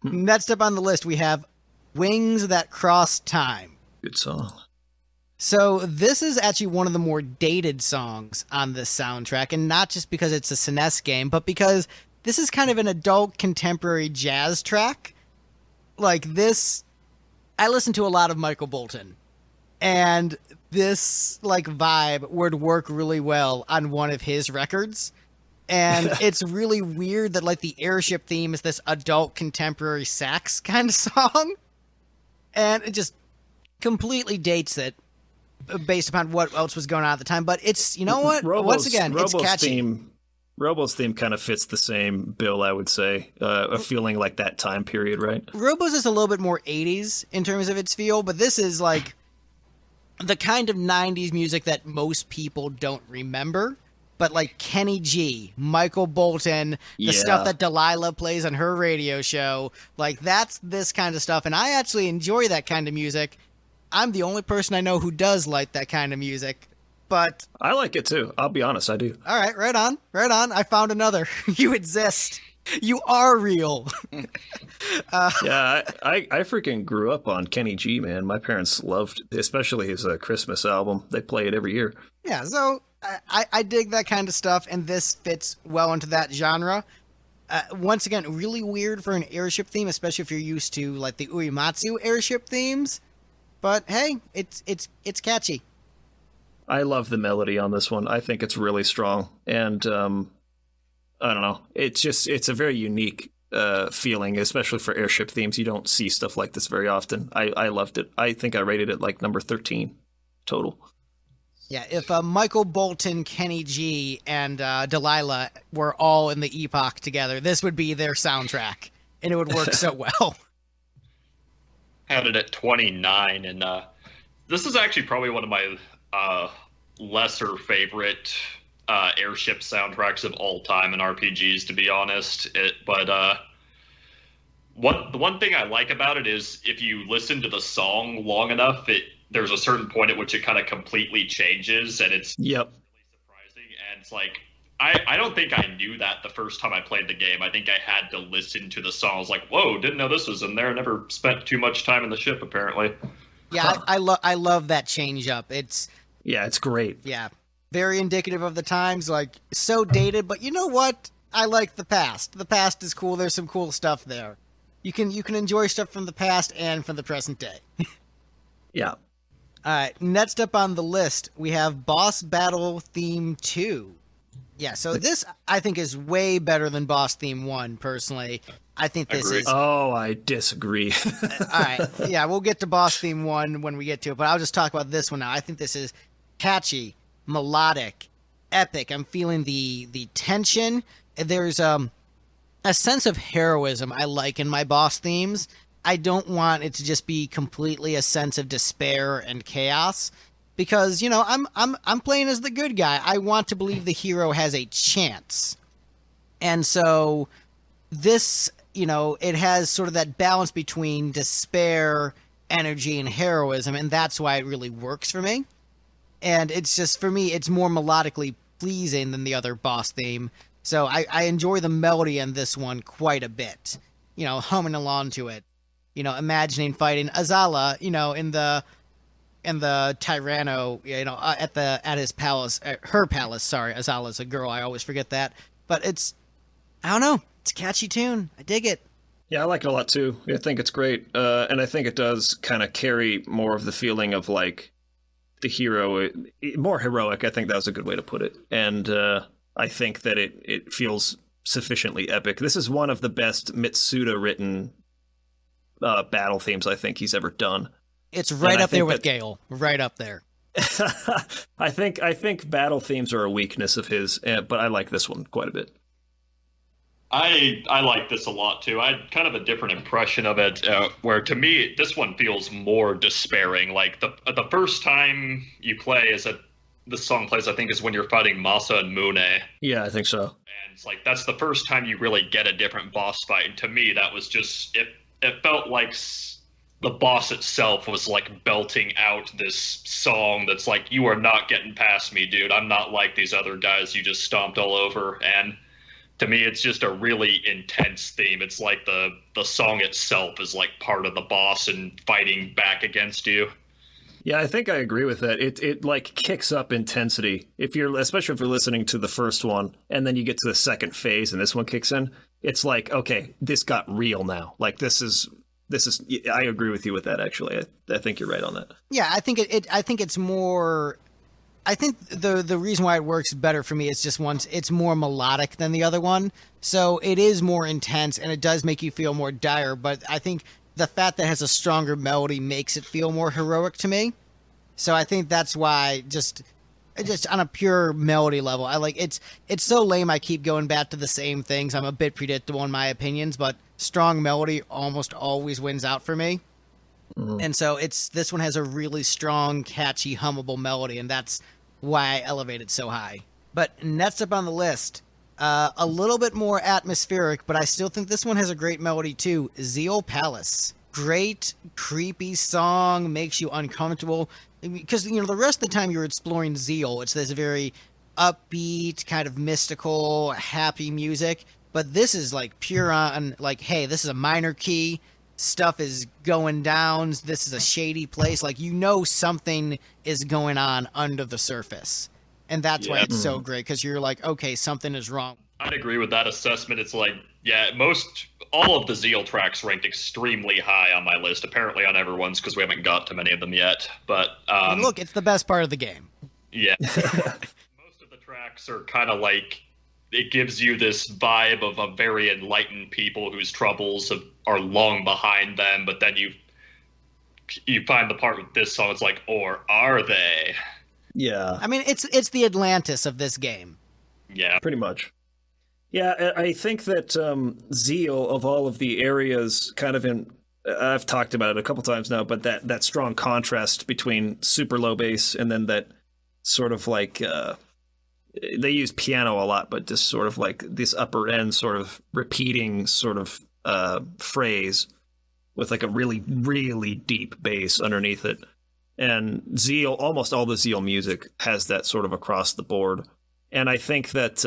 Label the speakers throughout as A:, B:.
A: Next up on the list, we have Wings That Cross Time.
B: Good song.
A: So this is actually one of the more dated songs on this soundtrack, and not just because it's a SNES game, but because this is kind of an adult contemporary jazz track. Like this, I listen to a lot of Michael Bolton, and this like vibe would work really well on one of his records. And it's really weird that like the airship theme is this adult contemporary sax kind of song, and it just completely dates it based upon what else was going on at the time. But it's, you know what? Once again, it's catchy.
B: Robo's theme kind of fits the same bill, I would say. A feeling like that time period, right?
A: Robo's is a little bit more 80s in terms of its feel, but this is like the kind of 90s music that most people don't remember. But like Kenny G, Michael Bolton, the stuff that Delilah plays on her radio show, like that's this kind of stuff. And I actually enjoy that kind of music. I'm the only person I know who does like that kind of music. But
B: I like it too. I'll be honest, I do.
A: All right, right on. I found another. You exist. You are real.
B: Yeah, I freaking grew up on Kenny G, man. My parents loved, especially his Christmas album. They play it every year.
A: Yeah, so I dig that kind of stuff, and this fits well into that genre. Once again, really weird for an airship theme, especially if you're used to like the Uematsu airship themes. But hey, it's catchy.
B: I love the melody on this one. I think it's really strong, and I don't know. It's a very unique feeling, especially for airship themes. You don't see stuff like this very often. I loved it. I think I rated it like number 13 total.
A: Yeah, if Michael Bolton, Kenny G, and Delilah were all in the Epoch together, this would be their soundtrack, and it would work so well.
C: Had it at 29, and this is actually probably one of my lesser favorite airship soundtracks of all time in RPGs, to be honest. But the one thing I like about it is if you listen to the song long enough, there's a certain point at which it kind of completely changes, and it's really surprising. And it's like I don't think I knew that the first time I played the game. I think I had to listen to the song. I was like, whoa, didn't know this was in there. Never spent too much time in the ship, apparently.
A: Yeah, I love that change up. It's
B: great.
A: Yeah, very indicative of the times. Like so dated, but you know what? I like the past. The past is cool. There's some cool stuff there. You can enjoy stuff from the past and from the present day.
B: Yeah.
A: All right. Next up on the list, we have Boss Battle Theme 2. Yeah. So this I think is way better than Boss Theme 1. Personally, I think this is.
B: Oh, I disagree.
A: All right. Yeah, we'll get to Boss Theme 1 when we get to it, but I'll just talk about this one now. I think this is catchy, melodic, epic. I'm feeling the tension. There's a sense of heroism I like in my boss themes. I don't want it to just be completely a sense of despair and chaos, because, you know, I'm playing as the good guy. I want to believe the hero has a chance. And so this, you know, it has sort of that balance between despair, energy, and heroism, and that's why it really works for me. And it's just, for me, it's more melodically pleasing than the other boss theme. So I enjoy the melody in this one quite a bit. You know, humming along to it. You know, imagining fighting Azala, you know, in the Tyranno, you know, at his palace, her palace. Sorry, Azala's a girl. I always forget that. But I don't know. It's a catchy tune. I dig it.
B: Yeah, I like it a lot too. I think it's great, and I think it does kind of carry more of the feeling of like the hero, more heroic. I think that was a good way to put it, and I think that it feels sufficiently epic. This is one of the best Mitsuda written battle themes I think he's ever done.
A: It's right up there with Gale. Right up there.
B: I think battle themes are a weakness of his, but I like this one quite a bit.
C: I like this a lot too. I had kind of a different impression of it, where to me this one feels more despairing. Like the first time you play the song plays, I think, is when you're fighting Masa and Mune.
B: Yeah, I think so.
C: And it's like that's the first time you really get a different boss fight. And to me, that was just it felt like the boss itself was like belting out this song that's like, you are not getting past me, dude. I'm not like these other guys you just stomped all over. And To me, it's just a really intense theme. It's like the song itself is like part of the boss and fighting back against you.
B: Yeah, I think I agree with that. It like kicks up intensity. Especially if you're listening to the first one and then you get to the second phase and this one kicks in, it's like, okay, this got real now. Like this is I agree with you with that actually. I think you're right on that.
A: Yeah, I think it's more. I think the reason why it works better for me is just it's more melodic than the other one. So it is more intense and it does make you feel more dire, but I think the fact that it has a stronger melody makes it feel more heroic to me. So I think that's why just on a pure melody level, I like it's so lame I keep going back to the same things. I'm a bit predictable in my opinions, but strong melody almost always wins out for me. Mm-hmm. And so this one has a really strong, catchy, hummable melody, and that's why I elevate it so high. But next up on the list, a little bit more atmospheric, but I still think this one has a great melody too. Zeal Palace. Great, creepy song, makes you uncomfortable. Because, the rest of the time you're exploring Zeal, it's this very upbeat, kind of mystical, happy music. But this is like pure on, like, hey, this is a minor key. Stuff is going down. This is a shady place. Like, something is going on under the surface. And that's why it's so great, because you're like, okay, something is wrong.
C: I'd agree with that assessment. It's like, all of the Zeal tracks ranked extremely high on my list. Apparently on everyone's, because we haven't got to many of them yet. But
A: look, it's the best part of the game.
C: Yeah. Most of the tracks are kind of like, it gives you this vibe of a very enlightened people whose troubles are long behind them. But then you find the part with this song, it's like, or are they?
B: Yeah.
A: I mean, it's the Atlantis of this game.
C: Yeah.
B: Pretty much. Yeah, I think that Zeal, of all of the areas, kind of I've talked about it a couple times now, but that strong contrast between super low bass and then that sort of like, they use piano a lot, but just sort of like this upper end sort of repeating sort of phrase with like a really, really deep bass underneath it. And Zeal, almost all the Zeal music has that sort of across the board. And I think that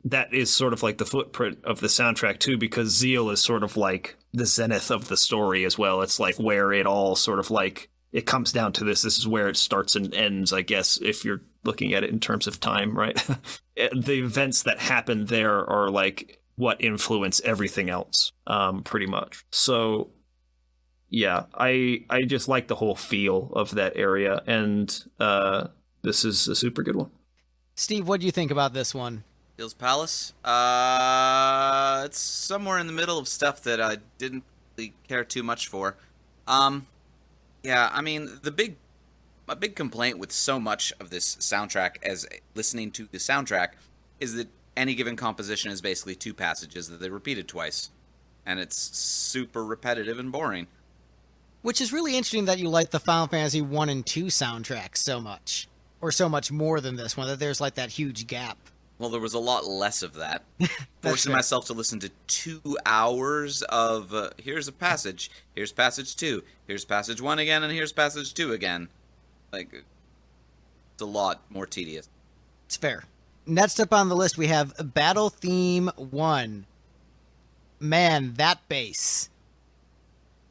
B: that is sort of like the footprint of the soundtrack too, because Zeal is sort of like the zenith of the story as well. It's like where it all sort of like, it comes down to this is where it starts and ends, I guess, if you're looking at it in terms of time, right? The events that happen there are like what influence everything else, pretty much. So yeah, I just like the whole feel of that area, and this is a super good one.
A: Steve, what do you think about this one?
D: Zeal's Palace. It's somewhere in the middle of stuff that I didn't really care too much for. Yeah, I mean, my big complaint with so much of this soundtrack as listening to the soundtrack is that any given composition is basically two passages that they repeated twice. And it's super repetitive and boring.
A: Which is really interesting that you like the Final Fantasy 1 and 2 soundtracks so much. Or so much more than this one, that there's like that huge gap.
D: Well, there was a lot less of that. Forcing myself to listen to 2 hours of, here's a passage, here's passage 2, here's passage 1 again, and here's passage 2 again. Like, it's a lot more tedious.
A: It's fair. Next up on the list, we have Battle Theme 1. Man, that bass.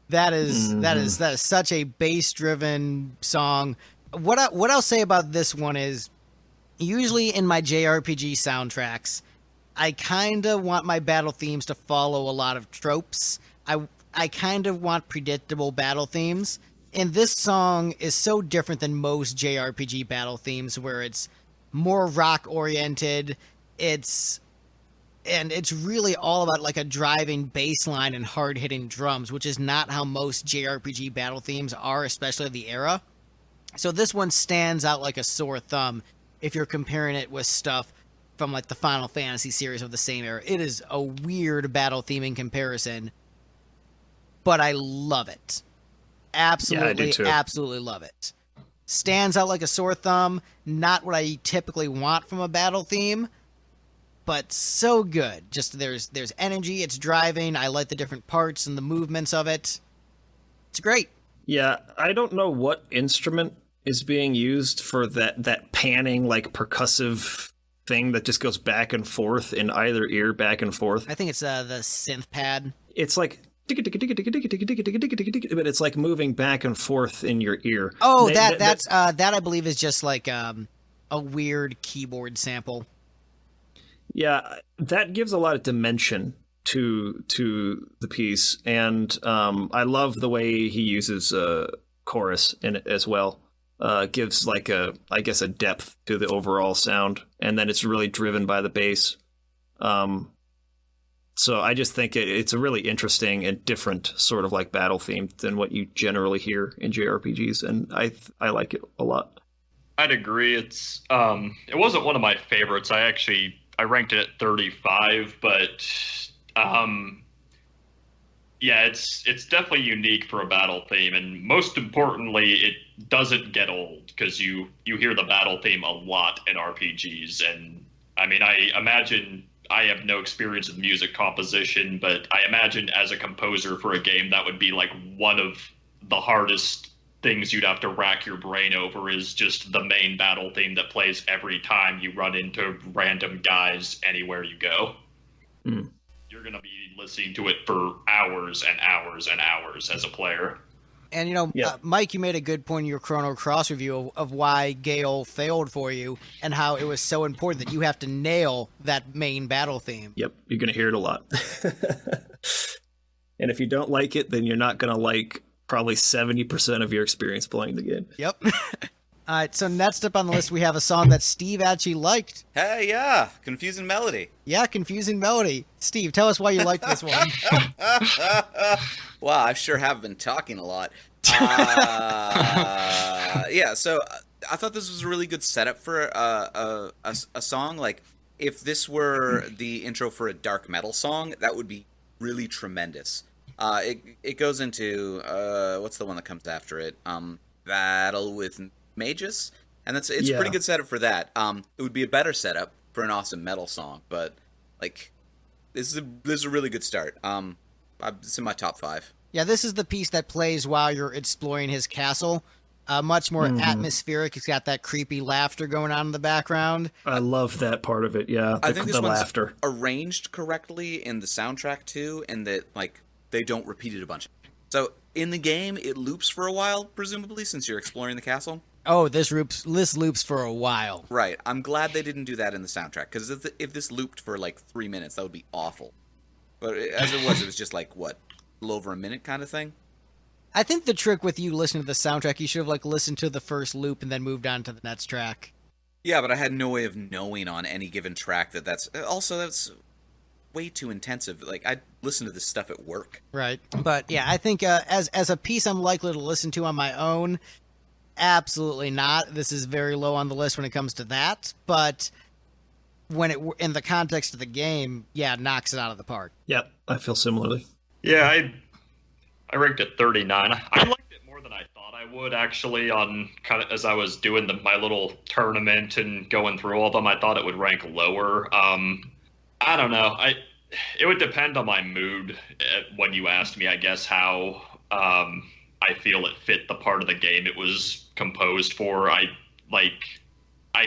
A: That is such a bass-driven song. What I'll say about this one is, usually in my JRPG soundtracks, I kind of want my battle themes to follow a lot of tropes. I kind of want predictable battle themes. And this song is so different than most JRPG battle themes, where it's more rock-oriented. It's really all about like a driving bass line and hard-hitting drums, which is not how most JRPG battle themes are, especially the era. So this one stands out like a sore thumb if you're comparing it with stuff from like the Final Fantasy series of the same era. It is a weird battle theme in comparison, but I love it. Absolutely, yeah, absolutely love it. Stands out like a sore thumb. Not what I typically want from a battle theme, but so good. Just there's energy, it's driving. I like the different parts and the movements of it. It's great.
B: Yeah, I don't know what instrument is being used for that panning, like, percussive thing that just goes back and forth in either ear, back and forth.
A: I think it's the synth pad.
B: It's like, but it's like moving back and forth in your ear.
A: Oh, that I believe is just like a weird keyboard sample.
B: Yeah, that gives a lot of dimension to the piece, and I love the way he uses chorus in it as well. Gives like a depth to the overall sound, and then it's really driven by the bass. So I just think it's a really interesting and different sort of like battle theme than what you generally hear in JRPGs, and I like it a lot.
C: I'd agree. It's it wasn't one of my favorites. I ranked it at 35, but yeah, it's definitely unique for a battle theme, and most importantly, it doesn't get old because you hear the battle theme a lot in RPGs. And I mean, I imagine, I have no experience with music composition, but I imagine as a composer for a game, that would be like one of the hardest things you'd have to rack your brain over, is just the main battle theme that plays every time you run into random guys anywhere you go. You're going to be listening to it for hours and hours and hours as a player.
A: And, Mike, you made a good point in your Chrono Cross review of why Gale failed for you and how it was so important that you have to nail that main battle theme.
B: Yep, you're going to hear it a lot. And if you don't like it, then you're not going to like probably 70% of your experience playing the game.
A: Yep. All right, so next up on the list, we have a song that Steve actually liked.
D: Hey, yeah, Confusing Melody.
A: Yeah, Confusing Melody. Steve, tell us why you like this one.
D: Wow, I sure have been talking a lot. Yeah, so I thought this was a really good setup for a song. Like, if this were the intro for a dark metal song, that would be really tremendous. It goes into, what's the one that comes after it? Battle with Magus, and it's a pretty good setup for that. It would be a better setup for an awesome metal song, but like this is a really good start. It's in my top 5.
A: Yeah, this is the piece that plays while you're exploring his castle. Much more atmospheric. It's got that creepy laughter going on in the background.
B: I love that part of it. Yeah,
D: I think this one's
B: laughter
D: arranged correctly in the soundtrack too, and that like they don't repeat it a bunch. So in the game, it loops for a while, presumably, since you're exploring the castle.
A: Oh, this loops for a while.
D: Right. I'm glad they didn't do that in the soundtrack, because if this looped for like 3 minutes, that would be awful. But as it was just like, what, a little over a minute kind of thing?
A: I think the trick with you listening to the soundtrack, you should have like listened to the first loop and then moved on to the next track.
D: Yeah, but I had no way of knowing on any given track that's way too intensive. Like, I listen to this stuff at work.
A: Right. But yeah, I think as a piece I'm likely to listen to on my own, absolutely not. This is very low on the list when it comes to that. But when it in the context of the game, yeah, it knocks it out of the park.
B: Yep, I feel similarly.
C: Yeah, I ranked it 39. I liked it more than I thought I would, actually, on kind of as I was doing my little tournament and going through all of them. I thought it would rank lower. I don't know. It would depend on my mood when you asked me, I guess, how I feel it fit the part of the game it was composed for. I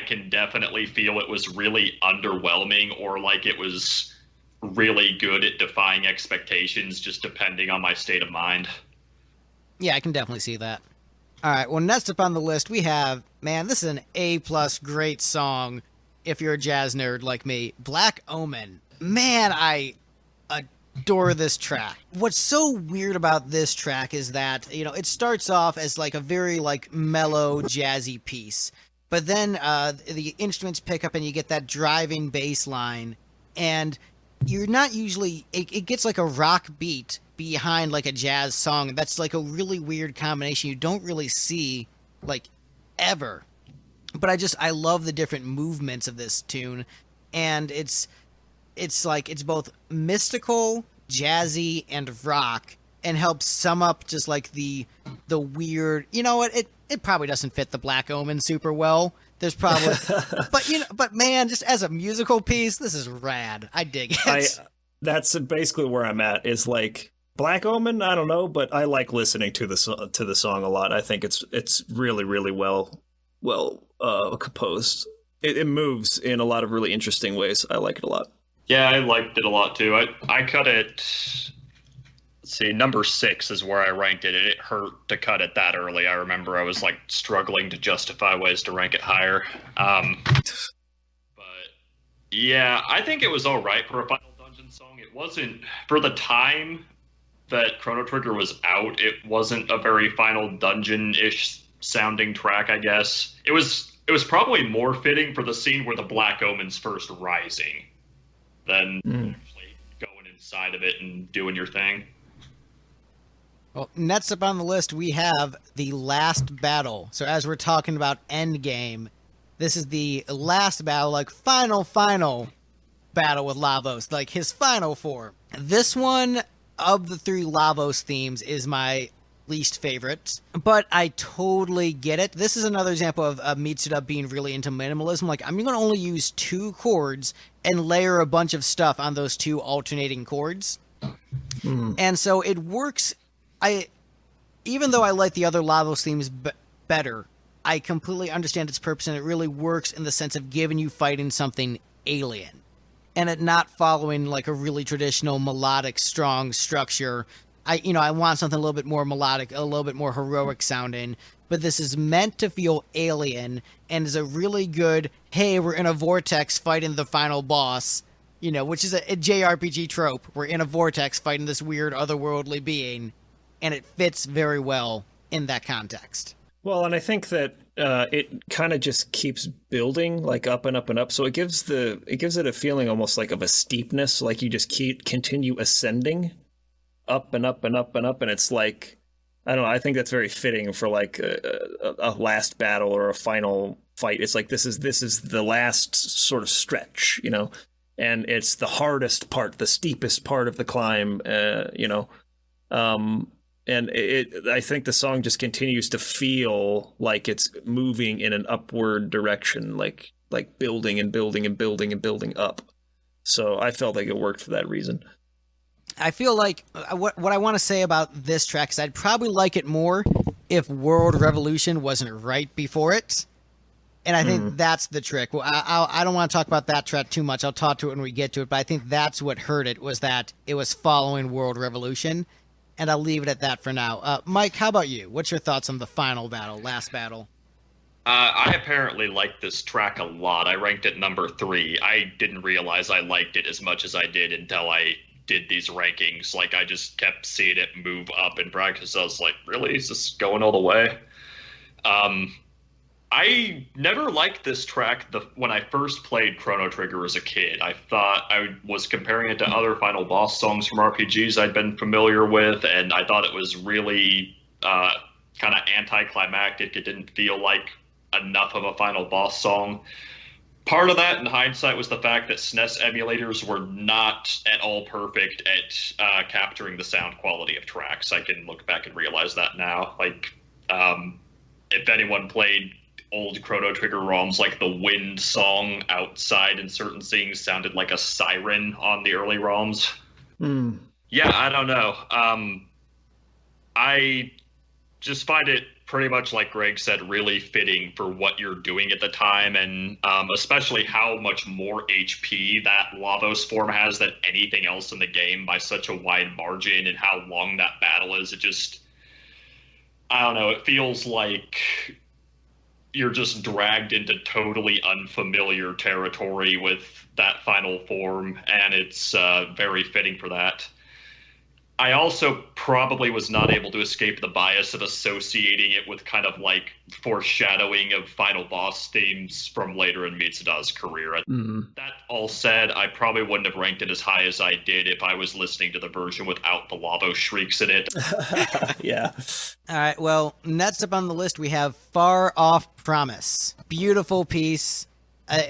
C: can definitely feel it was really underwhelming, or like it was really good at defying expectations, just depending on my state of mind.
A: Yeah, I can definitely see that. All right, well, next up on the list, we have, man, this is an A+ great song if you're a jazz nerd like me, Black Omen. Man, I adore this track. What's so weird about this track is that, it starts off as like a very like mellow, jazzy piece, but then the instruments pick up and you get that driving bass line, and you're not usually, it gets like a rock beat behind like a jazz song. That's like a really weird combination you don't really see like ever. But I love the different movements of this tune, and it's both mystical, jazzy, and rock, and helps sum up just like the weird, it probably doesn't fit the Black Omen super well. There's probably, but man, just as a musical piece, this is rad. I dig it.
B: That's basically where I'm at. Is like Black Omen. I don't know, but I like listening to the song a lot. I think it's really really well composed. it moves in a lot of really interesting ways. I like it a lot.
C: Yeah, I liked it a lot too. I cut it. Let's see, number 6 is where I ranked it. It hurt to cut it that early. I remember I was like struggling to justify ways to rank it higher. But yeah, I think it was all right for a Final Dungeon song. It wasn't, for the time that Chrono Trigger was out, it wasn't a very Final Dungeon-ish sounding track, I guess. It was probably more fitting for the scene where the Black Omen's first rising than actually going inside of it and doing your thing.
A: Well, next up on the list, we have the last battle. So as we're talking about Endgame, this is the last battle, like final battle with Lavos, like his final form. This one of the 3 Lavos themes is my least favorite, but I totally get it. This is another example of Mitsuda being really into minimalism. Like, I'm going to only use 2 chords and layer a bunch of stuff on those 2 alternating chords. And so it works. Even though I like the other Lavos themes better, I completely understand its purpose, and it really works in the sense of giving you fighting something alien and it not following like a really traditional melodic strong structure. I want something a little bit more melodic, a little bit more heroic sounding, but this is meant to feel alien and is a really good, hey, we're in a vortex fighting the final boss, which is a JRPG trope. We're in a vortex fighting this weird otherworldly being, and it fits very well in that context.
B: Well, and I think that it kind of just keeps building, like up and up and up. So it gives it a feeling almost like of a steepness, like you just continue ascending up and up and up and up, and it's like, I don't know, I think that's very fitting for like a last battle or a final fight. It's like this is the last sort of stretch, and it's the hardest part, the steepest part of the climb, and I think the song just continues to feel like it's moving in an upward direction, like building and building and building and building up. So I felt like it worked for that reason.
A: I feel like what I want to say about this track is I'd probably like it more if World Revolution wasn't right before it. And I think that's the trick. Well, I don't want to talk about that track too much. I'll talk to it when we get to it. But I think that's what hurt it, was that it was following World Revolution. And I'll leave it at that for now. Mike, how about you? What's your thoughts on the final battle, last battle?
C: I apparently liked this track a lot. I ranked it number 3. I didn't realize I liked it as much as I did until I did these rankings. Like, I just kept seeing it move up in practice. I was like, really? Is this going all the way? I never liked this track when I first played Chrono Trigger as a kid. I thought I was comparing it to other final boss songs from RPGs I'd been familiar with, and I thought it was really kind of anticlimactic. It didn't feel like enough of a final boss song. Part of that, in hindsight, was the fact that SNES emulators were not at all perfect at capturing the sound quality of tracks. I can look back and realize that now. Like, if anyone played old Chrono Trigger ROMs, like the wind song outside in certain scenes sounded like a siren on the early ROMs. Yeah, I don't know. I just find it pretty much, like Greg said, really fitting for what you're doing at the time, and especially how much more HP that Lavos form has than anything else in the game by such a wide margin, and how long that battle is. It just, I don't know, it feels like you're just dragged into totally unfamiliar territory with that final form, and it's very fitting for that. I also probably was not able to escape the bias of associating it with kind of like foreshadowing of final boss themes from later in Mitsuda's career. That all said, I probably wouldn't have ranked it as high as I did if I was listening to the version without the Lavos shrieks in it.
B: Yeah.
A: All right, well, next up on the list, we have Far Off Promise. Beautiful piece.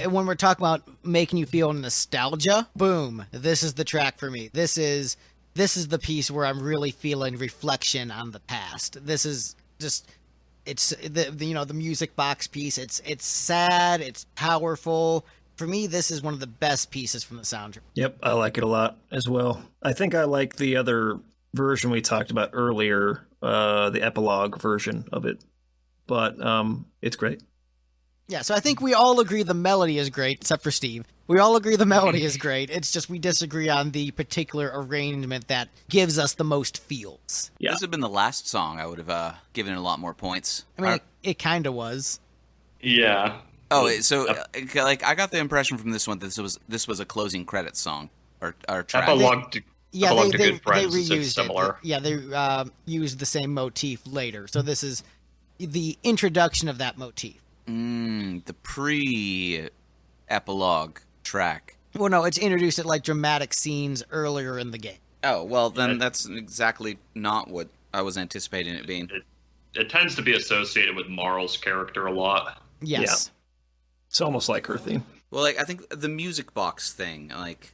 A: When we're talking about making you feel nostalgia, boom, this is the track for me. This is the piece where I'm really feeling reflection on the past. This is just, it's the music box piece. It's sad. It's powerful. For me, this is one of the best pieces from the soundtrack.
B: Yep, I like it a lot as well. I think I like the other version we talked about earlier, the epilogue version of it, but it's great.
A: Yeah, so I think we all agree the melody is great, except for Steve. We all agree the melody is great. It's just we disagree on the particular arrangement that gives us the most feels.
B: Yeah.
D: If this had been the last song, I would have given it a lot more points.
A: I mean, it kind of was.
C: Yeah.
D: Oh, so like I got the impression from this one that this was a closing credits song or track.
C: Epilogue to Good Friends is
A: reused
C: similar.
A: it. Yeah, they used the same motif later. So this is the introduction of that motif.
D: The pre-epilogue track.
A: Well, no, it's introduced at like dramatic scenes earlier in the game.
D: Oh, well, then that's exactly not what I was anticipating it being.
C: It tends to be associated with Marl's character a lot.
A: Yes.
B: Yeah. It's almost like her theme.
D: Well, like I think the music box thing, like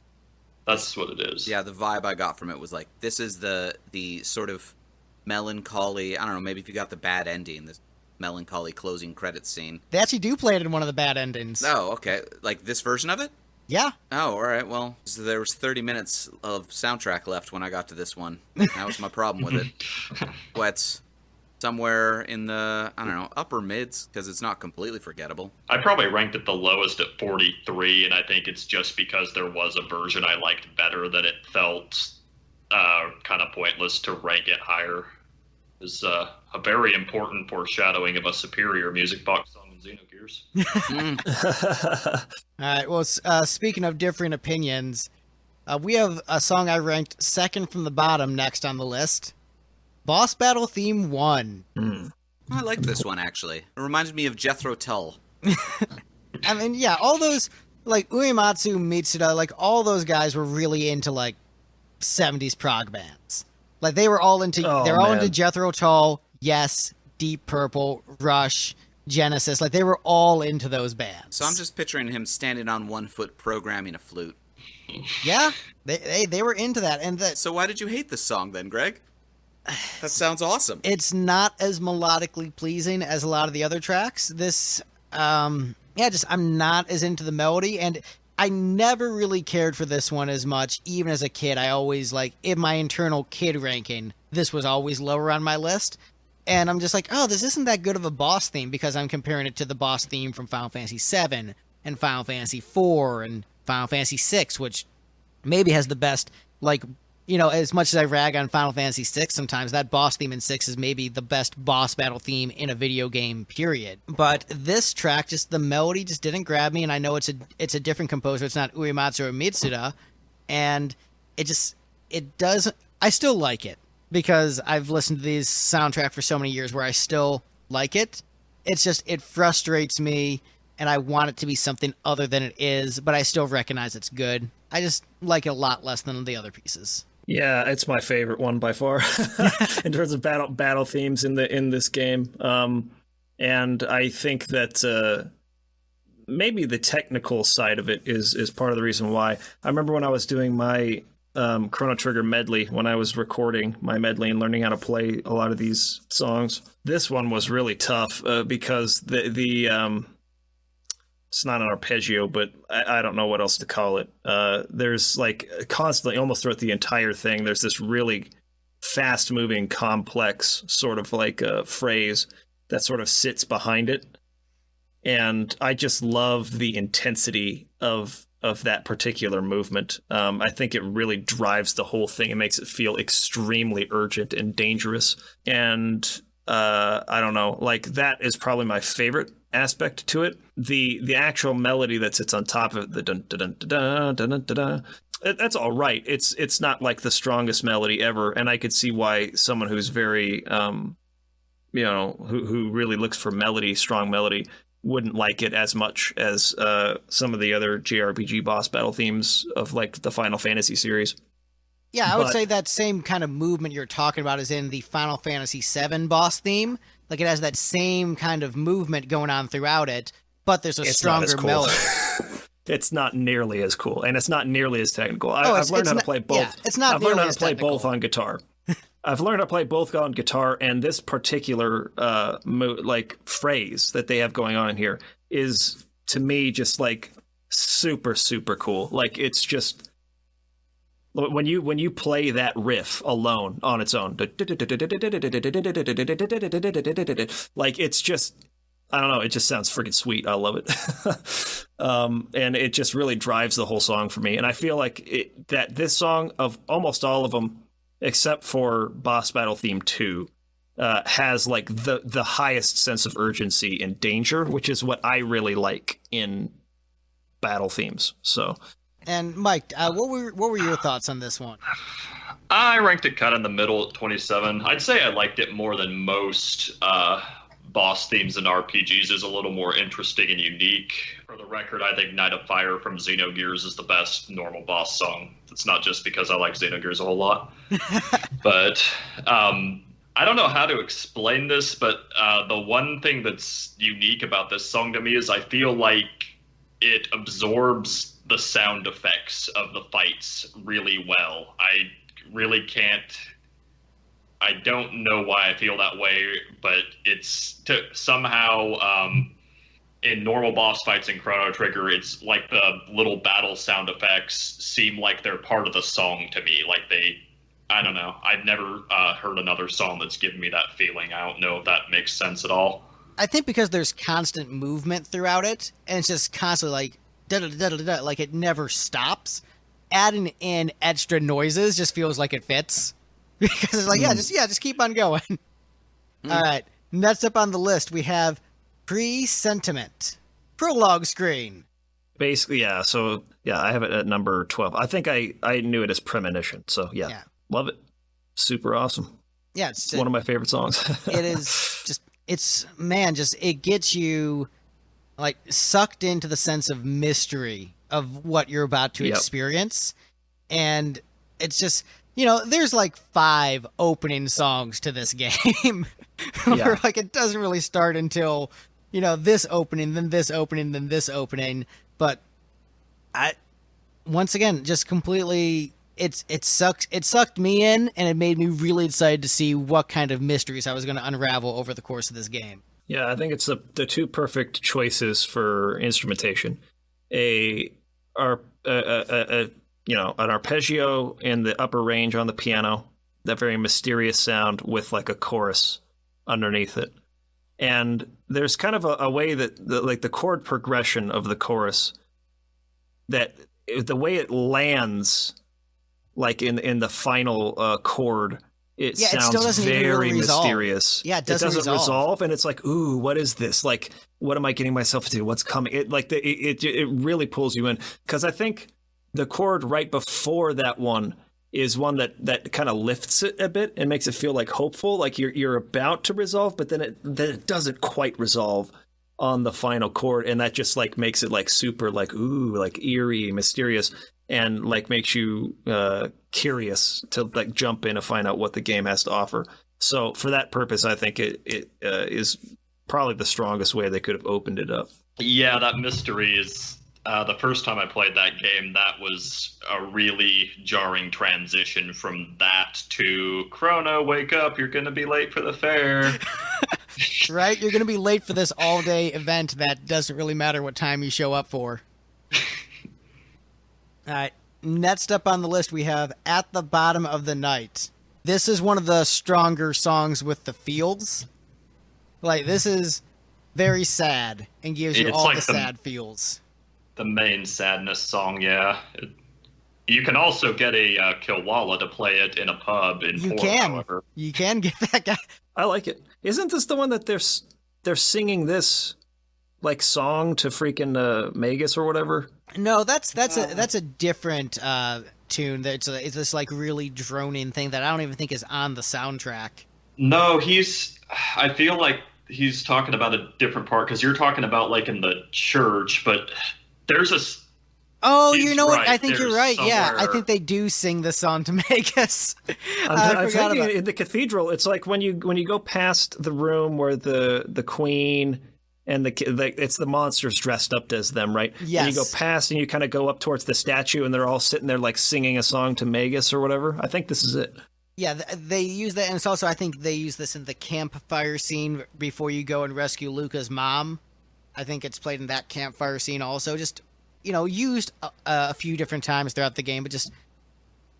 C: That's what it is.
D: yeah, the vibe I got from it was like this is the sort of melancholy. I don't know, maybe if you got the bad ending, this melancholy closing credits scene.
A: They actually do play it in one of the bad endings.
D: Oh, okay, like this version of it.
A: Yeah.
D: Oh, all right. Well, so there was 30 minutes of soundtrack left when I got to this one. That was my problem with it. But somewhere in the, I don't know, upper mids, because it's not completely forgettable.
C: I probably ranked it the lowest at 43, and I think it's just because there was a version I liked better that it felt kind of pointless to rank it higher. It's a very important foreshadowing of a superior music box song in Xenogears.
A: All right. Well, speaking of different opinions, we have a song I ranked second from the bottom next on the list. Boss Battle Theme 1.
D: I liked this one, actually. It reminded me of Jethro Tull.
A: I mean, yeah, all those, like, Uematsu, Mitsuda, like, all those guys were really into, like, 70s prog bands. Like, they were all into, they're all into Jethro Tull, Yes, Deep Purple, Rush, Genesis. Like, they were all into those bands.
D: So I'm just picturing him standing on one foot programming a flute.
A: Yeah, they were into that. And
D: So why did you hate this song then, Greg? That sounds awesome.
A: It's not as melodically pleasing as a lot of the other tracks. This, I'm not as into the melody, and I never really cared for this one as much, even as a kid. I always, like, in my internal kid ranking, this was always lower on my list. And I'm just like, oh, this isn't that good of a boss theme, because I'm comparing it to the boss theme from Final Fantasy VII, and Final Fantasy IV, and Final Fantasy VI, which maybe has the best, like, you know, as much as I rag on Final Fantasy VI sometimes, that boss theme in 6 is maybe the best boss battle theme in a video game, period. But this track, just the melody just didn't grab me, and I know it's a different composer. It's not Uematsu or Mitsuda, and it doesn't... I still like it, because I've listened to these soundtrack for so many years where I still like it. It's just, it frustrates me, and I want it to be something other than it is, but I still recognize it's good. I just like it a lot less than the other pieces.
B: Yeah, it's my favorite one by far in terms of battle themes in this game. And I think that maybe the technical side of it is part of the reason why. I remember when I was doing my Chrono Trigger medley, when I was recording my medley and learning how to play a lot of these songs, this one was really tough because the it's not an arpeggio, but I don't know what else to call it. There's like constantly, almost throughout the entire thing, there's this really fast-moving, complex sort of like a phrase that sort of sits behind it. And I just love the intensity of that particular movement. I think it really drives the whole thing. It makes it feel extremely urgent and dangerous. And I don't know, like that is probably my favorite aspect to it. The actual melody that sits on top of it, the dun dun dun dun dun dun dun, that's all right. It's not like the strongest melody ever, and I could see why someone who's very who really looks for melody, strong melody, wouldn't like it as much as some of the other JRPG boss battle themes of like the Final Fantasy series.
A: Yeah, I would say that same kind of movement you're talking about is in the Final Fantasy VII boss theme. Like, it has that same kind of movement going on throughout it, but there's a stronger melody.
B: It's not nearly as cool, and it's not nearly as technical. I've learned how to play both.
A: Yeah, it's not
B: I've learned
A: nearly
B: how
A: as
B: to play
A: technical.
B: both on guitar. I've learned how to play both on guitar, and this particular phrase that they have going on in here is, to me, just like super, super cool. Like, it's just... When you play that riff alone on its own, like it's just I don't know. It just sounds freaking sweet. I love it. And it just really drives the whole song for me. And I feel like that this song, of almost all of them, except for Boss Battle Theme 2, has like the highest sense of urgency and danger, which is what I really like in battle themes. So,
A: And Mike, what were your thoughts on this one?
C: I ranked it kind of in the middle at 27. I'd say I liked it more than most boss themes in RPGs. Is a little more interesting and unique. For the record, I think Night of Fire from Xenogears is the best normal boss song. It's not just because I like Xenogears a whole lot. But I don't know how to explain this, but the one thing that's unique about this song to me is I feel like it absorbs the sound effects of the fights really well. I really can't. I don't know why I feel that way, but it's somehow in normal boss fights in Chrono Trigger, it's like the little battle sound effects seem like they're part of the song to me. Like I don't know. I've never heard another song that's given me that feeling. I don't know if that makes sense at all.
A: I think because there's constant movement throughout it, and it's just constantly like da-da-da-da-da, like it never stops. Adding in extra noises just feels like it fits. Because it's like, just keep on going. All right. Next up on the list, we have Presentiment. Prologue screen.
B: Basically, yeah. So, yeah, I have it at number 12. I think I knew it as Premonition. So, yeah. Love it. Super awesome.
A: Yeah. It's
B: one of my favorite songs.
A: It is just, it gets you like sucked into the sense of mystery of what you're about to experience. And it's just, there's like 5 opening songs to this game. Where like it doesn't really start until, this opening, then this opening, then this opening. But once again, just completely, it sucked me in, and it made me really excited to see what kind of mysteries I was going to unravel over the course of this game.
B: Yeah, I think it's the 2 perfect choices for instrumentation. An arpeggio in the upper range on the piano, that very mysterious sound with like a chorus underneath it. And there's kind of a way that the chord progression of the chorus, that the way it lands like in the final chord, it sounds very mysterious.
A: Yeah, it doesn't
B: resolve, and it's like, ooh, what is this? Like, what am I getting myself into? What's coming? It really pulls you in, because I think the chord right before that one is one that kind of lifts it a bit and makes it feel like hopeful, like you're about to resolve, but then it doesn't quite resolve on the final chord, and that just like makes it like super like ooh, like eerie, mysterious, and like makes you curious to like jump in and find out what the game has to offer. So for that purpose, I think it is probably the strongest way they could have opened it up.
C: Yeah, that mystery is. The first time I played that game, that was a really jarring transition from that to Chrono, wake up, you're going to be late for the fair.
A: Right? You're going to be late for this all-day event that doesn't really matter what time you show up for. All right. Next up on the list, we have At the Bottom of the Night. This is one of the stronger songs with the feels. Like, this is very sad and gives you all like the sad feels.
C: The main sadness song, yeah. You can also get a Kilwalla to play it in a pub in
A: You
C: 4,
A: can.
C: however.
A: You can get that guy.
B: I like it. Isn't this the one that they're singing this like song to freaking Magus or whatever?
A: No, that's a different tune. It's this like really droning thing that I don't even think is on the soundtrack.
C: No, I feel like he's talking about a different part, because you're talking about like in the church, but there's a...
A: Oh, you know what?
C: Right.
A: I think you're right.
C: Somewhere...
A: Yeah, I think they do sing the song to Magus.
B: I'm thinking in the cathedral, it's like when you go past the room where the queen and it's the monsters dressed up as them, right?
A: Yes.
B: And you go past and you kind of go up towards the statue, and they're all sitting there like singing a song to Magus or whatever. I think this is it.
A: Yeah, they use that, and it's also, I think they use this in the campfire scene before you go and rescue Luca's mom. I think it's played in that campfire scene also. Just, used a few different times throughout the game, but just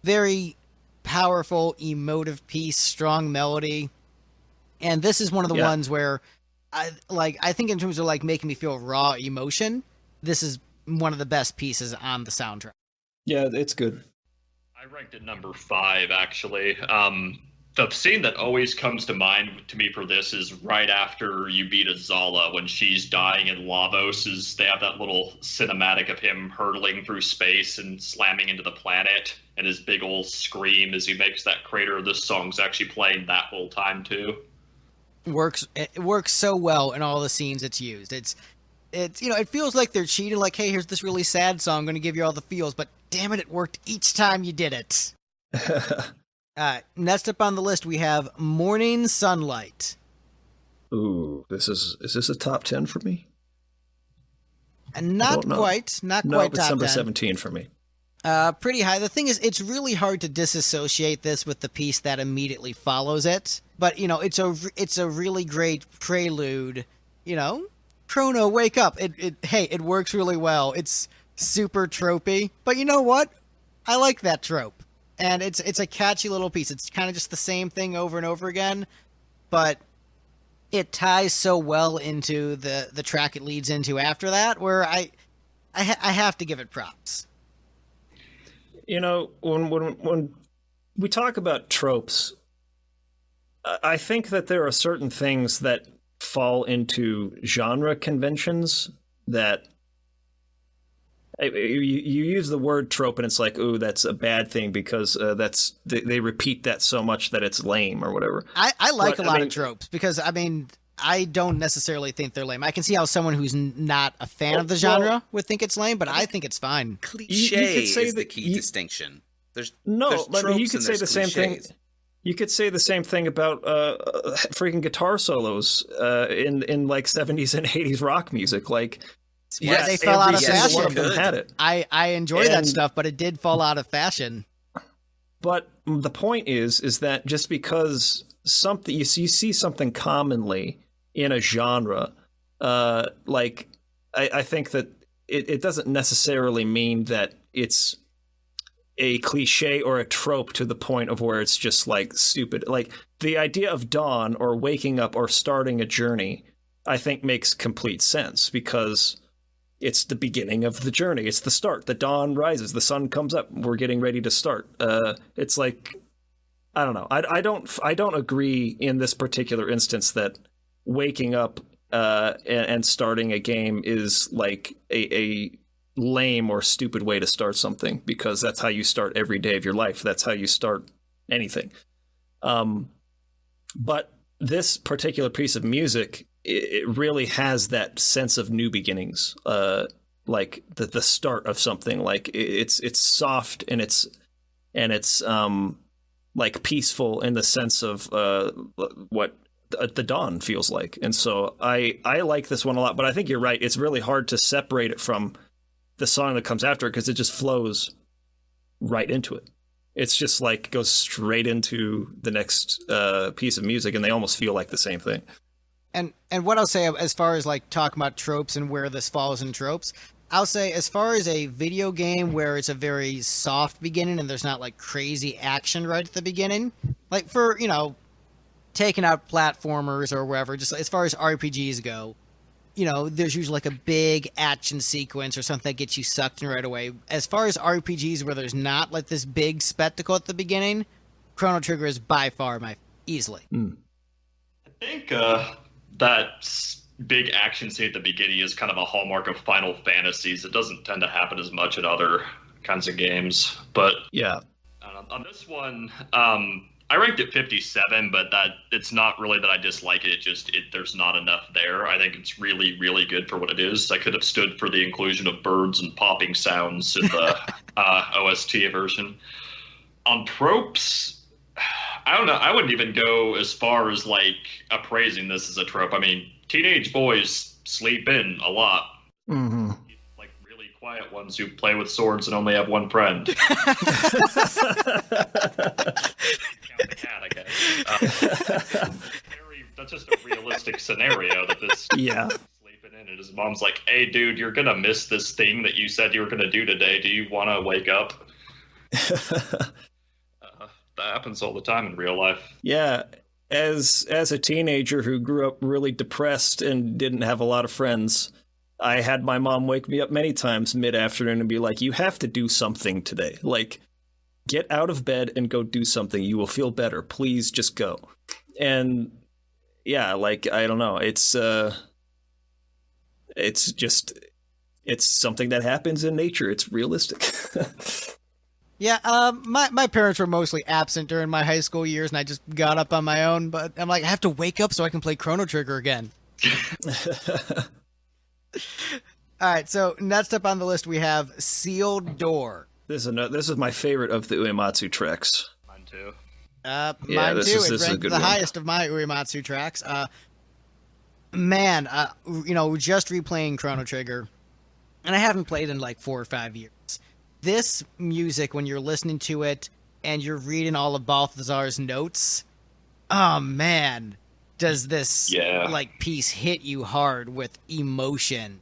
A: very powerful, emotive piece, strong melody. And this is one of the ones where I think in terms of like making me feel raw emotion, this is one of the best pieces on the soundtrack.
B: Yeah, it's good.
C: I ranked it number 5, actually. The scene that always comes to mind to me for this is right after you beat Azala, when she's dying in Lavos. They have that little cinematic of him hurtling through space and slamming into the planet, and his big old scream as he makes that crater. This song's actually playing that whole time too.
A: It works so well in all the scenes it's used. It's it feels like they're cheating, like, hey, here's this really sad song, I'm going to give you all the feels, but damn it worked each time you did it. Next up on the list, we have Morning Sunlight.
B: Ooh, is this a top 10 for me?
A: And not quite
B: no,
A: top
B: it's number
A: 10.
B: 17 for me.
A: Pretty high. The thing is, it's really hard to disassociate this with the piece that immediately follows it. But, it's a really great prelude. Chrono, wake up. It works really well. It's super tropey. But you know what? I like that trope. And it's a catchy little piece. It's kind of just the same thing over and over again. But it ties so well into the track it leads into after that, where I have to give it props.
B: When we talk about tropes, I think that there are certain things that fall into genre conventions that you use the word trope and it's like, ooh, that's a bad thing because they repeat that so much that it's lame or whatever.
A: I like a lot of tropes because, I don't necessarily think they're lame. I can see how someone who's not a fan of the genre would think it's lame, but I think it's fine.
D: Cliche is the key distinction. There's
B: you could say the
D: cliches.
B: same thing. You could say the same thing about freaking guitar solos in like 70s and 80s rock music. Like,
A: yeah, they fell out of fashion.
B: One of them had it.
A: I enjoy that stuff, but it did fall out of fashion.
B: But the point is that just because something you see something commonly in a genre, I think that it doesn't necessarily mean that it's a cliche or a trope to the point of where it's just like stupid. Like the idea of dawn or waking up or starting a journey, I think makes complete sense because it's the beginning of the journey. It's the start. The dawn rises, the sun comes up, we're getting ready to start. It's like, I don't know. I don't agree in this particular instance that waking up and starting a game is like a lame or stupid way to start something, because that's how you start every day of your life. That's how you start anything. But this particular piece of music, it really has that sense of new beginnings, like the start of something. Like it's soft and it's like peaceful in the sense of what the dawn feels like. And so I like this one a lot, but I think you're right. It's really hard to separate it from the song that comes after it because it just flows right into it. It's just like goes straight into the next piece of music, and they almost feel like the same thing.
A: And what I'll say as far as like talking about tropes and where this falls in tropes, I'll say as far as a video game where it's a very soft beginning and there's not like crazy action right at the beginning, like for, taking out platformers or wherever, just as far as RPGs go, there's usually like a big action sequence or something that gets you sucked in right away. As far as RPGs where there's not like this big spectacle at the beginning, Chrono Trigger is by far easily.
C: I think that big action scene at the beginning is kind of a hallmark of Final Fantasies. It doesn't tend to happen as much in other kinds of games. But
B: yeah,
C: on this one, I ranked it 57, but that it's not really that I dislike it. There's not enough there. I think it's really, really good for what it is. I could have stood for the inclusion of birds and popping sounds in the OST version. On tropes, I don't know. I wouldn't even go as far as like appraising this as a trope. I mean, teenage boys sleep in a lot.
B: Mm-hmm.
C: Like really quiet ones who play with swords and only have one friend. The cat, I guess. That's just a realistic scenario that this sleeping in, and his mom's like, "Hey, dude, you're gonna miss this thing that you said you were gonna do today. Do you want to wake up?" That happens all the time in real life.
B: Yeah, as a teenager who grew up really depressed and didn't have a lot of friends, I had my mom wake me up many times mid-afternoon and be like, "You have to do something today. Like, get out of bed and go do something. You will feel better. Please just go." And yeah, like, I don't know. It's something that happens in nature. It's realistic.
A: Yeah, my parents were mostly absent during my high school years, and I just got up on my own. But I'm like, I have to wake up so I can play Chrono Trigger again. All right, so next up on the list we have Sealed Door.
B: This is my favorite of the Uematsu tracks.
C: Mine too.
A: Mine too.
B: This
A: It
B: is a
A: ranked
B: good
A: the
B: one.
A: highest of my Uematsu tracks. Man, just replaying Chrono Trigger, and I haven't played in like 4 or 5 years. This music, when you're listening to it and you're reading all of Balthazar's notes, oh man, does this like piece hit you hard with emotion,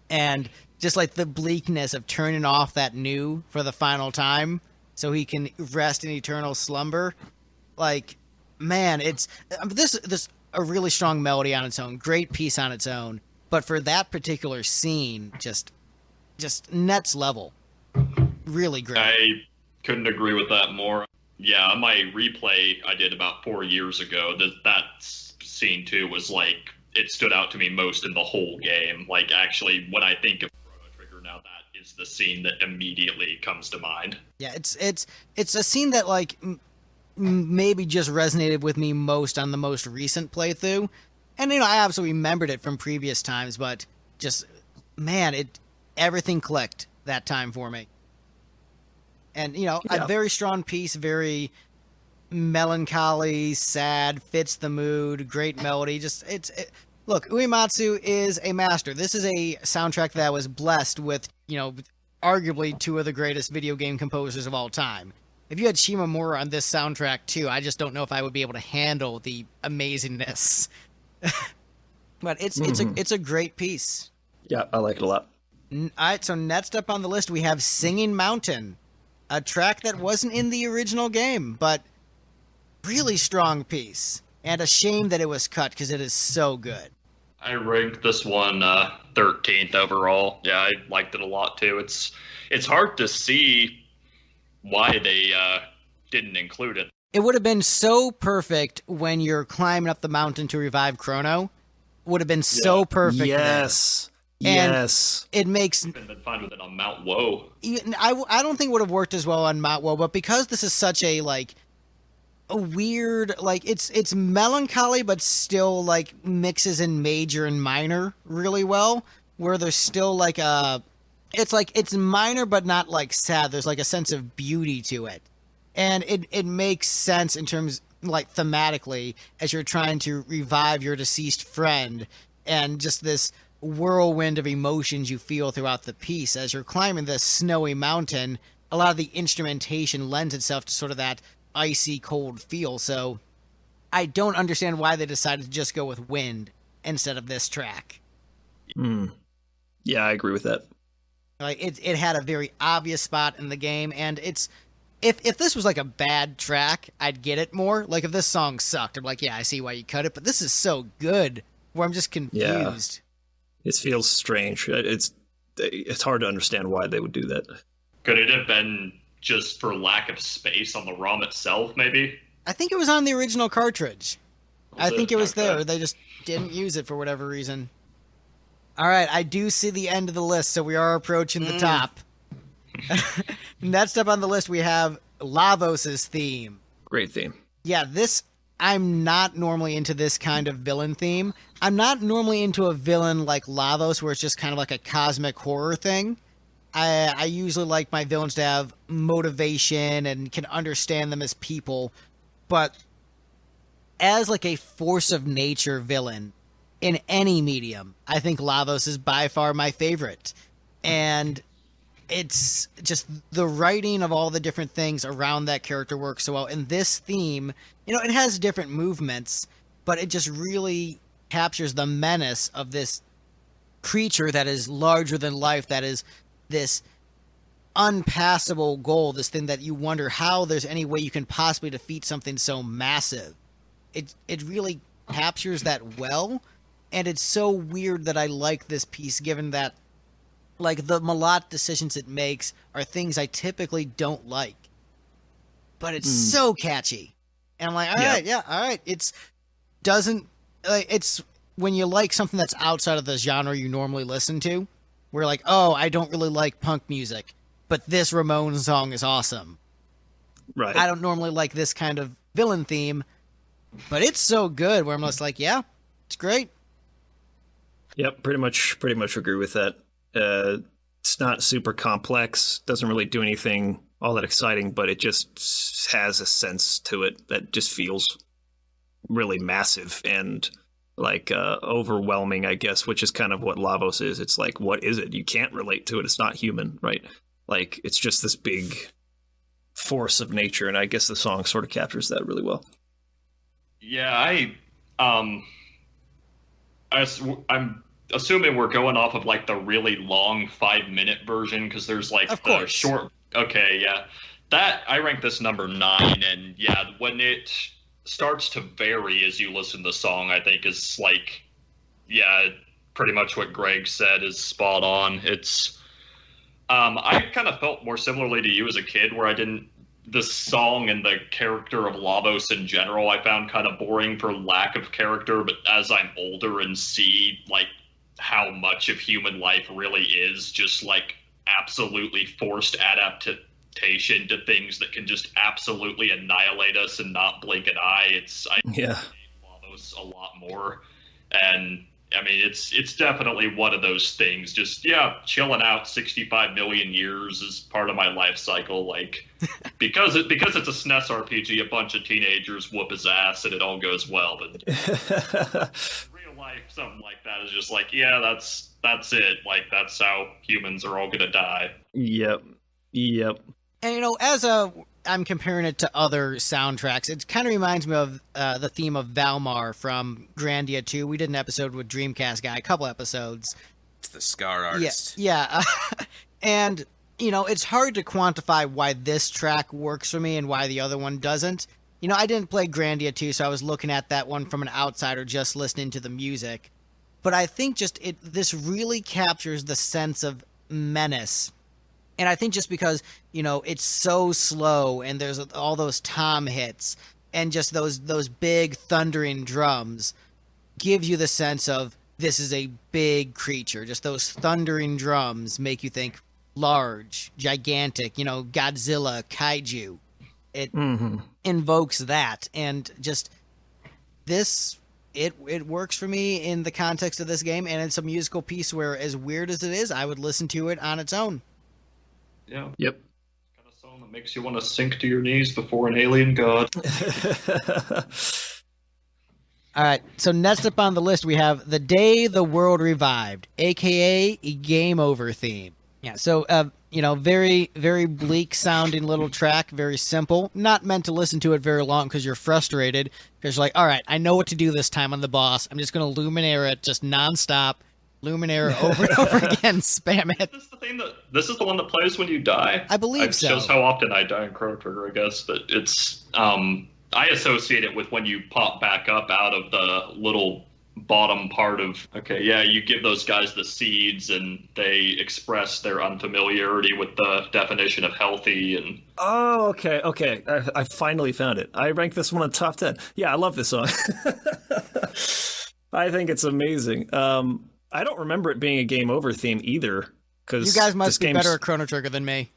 A: and just like the bleakness of turning off that new for the final time so he can rest in eternal slumber. Like, man, it's this a really strong melody on its own, great piece on its own, but for that particular scene, just next level. Really great.
C: I couldn't agree with that more. Yeah, my replay I did about 4 years ago, that scene too was like, it stood out to me most in the whole game. Like, actually, when I think of Chrono Trigger now, that is the scene that immediately comes to mind.
A: Yeah, it's a scene that like maybe just resonated with me most on the most recent playthrough, and I absolutely remembered it from previous times, but just, man, everything clicked that time for me. And a very strong piece, very melancholy, sad, fits the mood, great melody. Look, Uematsu is a master. This is a soundtrack that was blessed with, arguably 2 of the greatest video game composers of all time. If you had Shimomura on this soundtrack too, I just don't know if I would be able to handle the amazingness. But it's a great piece.
B: Yeah, I like it a lot.
A: All right, so next up on the list we have Singing Mountain, a track that wasn't in the original game, but really strong piece. And a shame that it was cut because it is so good.
C: I ranked this one 13th overall. Yeah, I liked it a lot too. It's hard to see why they didn't include it.
A: It would have been so perfect when you're climbing up the mountain to revive Chrono. Would have been so perfect.
B: Yes.
A: There. And
B: yes.
A: it makes...
C: I've been fine with it on Mount Woe.
A: I don't think it would have worked as well on Mount Woe, but because this is such a weird, it's melancholy, but still mixes in major and minor really well, where there's still it's minor but not sad. There's a sense of beauty to it, and it makes sense in terms thematically as you're trying to revive your deceased friend, and just this whirlwind of emotions you feel throughout the piece as you're climbing this snowy mountain. A lot of the instrumentation lends itself to sort of that icy cold feel, so I don't understand why they decided to just go with wind instead of this track.
B: Yeah, I agree with that.
A: It had a very obvious spot in the game, and if this was a bad track, I'd get it more. If this song sucked, I'm yeah, I see why you cut it, but this is so good where I'm just confused.
B: It feels strange. It's hard to understand why they would do that.
C: Could it have been just for lack of space on the ROM itself, maybe?
A: I think it was on the original cartridge. I think it was
C: Okay.
A: there. They just didn't use it for whatever reason. All right, I do see the end of the list, so we are approaching the top. Next up on the list, we have Lavos' theme.
B: Great theme.
A: Yeah, I'm not normally into this kind of villain theme. I'm not normally into a villain like Lavos, where it's just kind of a cosmic horror thing. I usually like my villains to have motivation and can understand them as people. But as a force of nature villain in any medium, I think Lavos is by far my favorite. And it's just the writing of all the different things around that character works so well. And this theme, it has different movements, but it just really captures the menace of this creature that is larger than life, that is this unpassable goal, this thing that you wonder how there's any way you can possibly defeat something so massive. it really captures that well, and it's so weird that I like this piece, given that like the melodic decisions it makes are things I typically don't like, but it's so catchy, and I'm like, all right, it's doesn't like it's when you like something that's outside of the genre you normally listen to, we're like, oh, I don't really like punk music, but this Ramones song is awesome.
B: Right.
A: I don't normally like this kind of villain theme, but it's so good where I'm just like, yeah, it's great.
B: Yep, pretty much agree with that. It's not super complex, doesn't really do anything all that exciting, but it just has a sense to it that just feels really massive and like overwhelming, I guess, which is kind of what Lavos is. It's like, what is it? You can't relate to it. It's not human, right? Like, it's just this big force of nature, and I guess the song sort of captures that really well.
C: Yeah, I'm assuming we're going off of like the really long 5-minute version, because there's like the short. Okay, yeah, that I rank this number 9, and yeah, when it starts to vary as you listen to the song, I think is like, yeah, pretty much what Greg said is spot on. It's I kind of felt more similarly to you as a kid, where the song and the character of Lavos in general, I found kind of boring for lack of character. But as I'm older and see like how much of human life really is just like absolutely forced adaptation to things that can just absolutely annihilate us and not blink an eye, I Lavos a lot more. And I mean, it's definitely one of those things. Just chilling out 65 million years is part of my life cycle. Like, because it's a SNES RPG, a bunch of teenagers whoop his ass and it all goes well. But real life, something like that is just like, yeah, that's it. Like, that's how humans are all gonna die.
B: Yep.
A: And I'm comparing it to other soundtracks, it kind of reminds me of the theme of Valmar from Grandia 2. We did an episode with Dreamcast Guy, a couple episodes.
D: It's the Scar artist.
A: Yeah. And, it's hard to quantify why this track works for me and why the other one doesn't. I didn't play Grandia 2, so I was looking at that one from an outsider just listening to the music. But I think this really captures the sense of menace. And I think just because, it's so slow and there's all those tom hits and just those big thundering drums gives you the sense of this is a big creature. Just those thundering drums make you think large, gigantic, Godzilla, kaiju. It invokes that. And just this, it works for me in the context of this game. And it's a musical piece where, as weird as it is, I would listen to it on its own.
C: Yeah.
B: Yep.
C: Kind of song that makes you want to sink to your knees before an alien god.
A: All right. So next up on the list, we have The Day the World Revived, aka Game Over theme. Yeah. So, very, very bleak sounding little track, very simple. Not meant to listen to it very long because you're frustrated. Because you're like, all right, I know what to do this time on the boss. I'm just going to Luminaire it just nonstop. Luminaire over and over again, spam it.
C: This is the one that plays when you die?
A: I believe so.
C: It shows how often I die in Chrono Trigger, I guess. But it's I associate it with when you pop back up out of the little bottom part of. Okay, yeah, you give those guys the seeds, and they express their unfamiliarity with the definition of healthy. And
B: okay. I finally found it. I ranked this one on top 10. Yeah, I love this song. I think it's amazing. I don't remember it being a game over theme either. Because
A: you guys must be better at Chrono Trigger than me.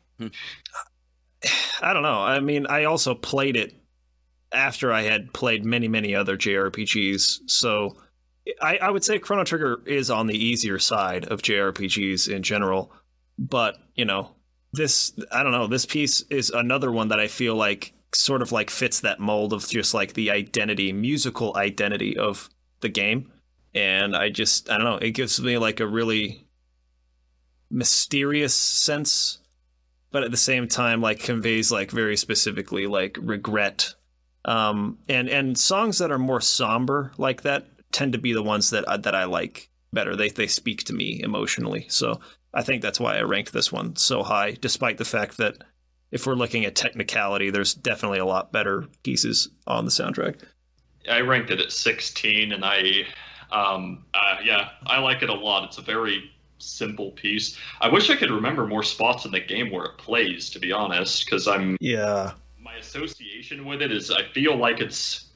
B: I don't know. I mean, I also played it after I had played many, many other JRPGs. So I would say Chrono Trigger is on the easier side of JRPGs in general. But, this piece is another one that I feel like sort of like fits that mold of just like the musical identity of the game. And I don't know, it gives me like a really mysterious sense, but at the same time, like conveys like very specifically like regret. And songs that are more somber like that tend to be the ones that I like better. They speak to me emotionally. So I think that's why I ranked this one so high, despite the fact that if we're looking at technicality, there's definitely a lot better pieces on the soundtrack.
C: I ranked it at 16, and I like it a lot. It's a very simple piece. I wish I could remember more spots in the game where it plays, to be honest, because
B: Yeah.
C: my association with it is I feel like it's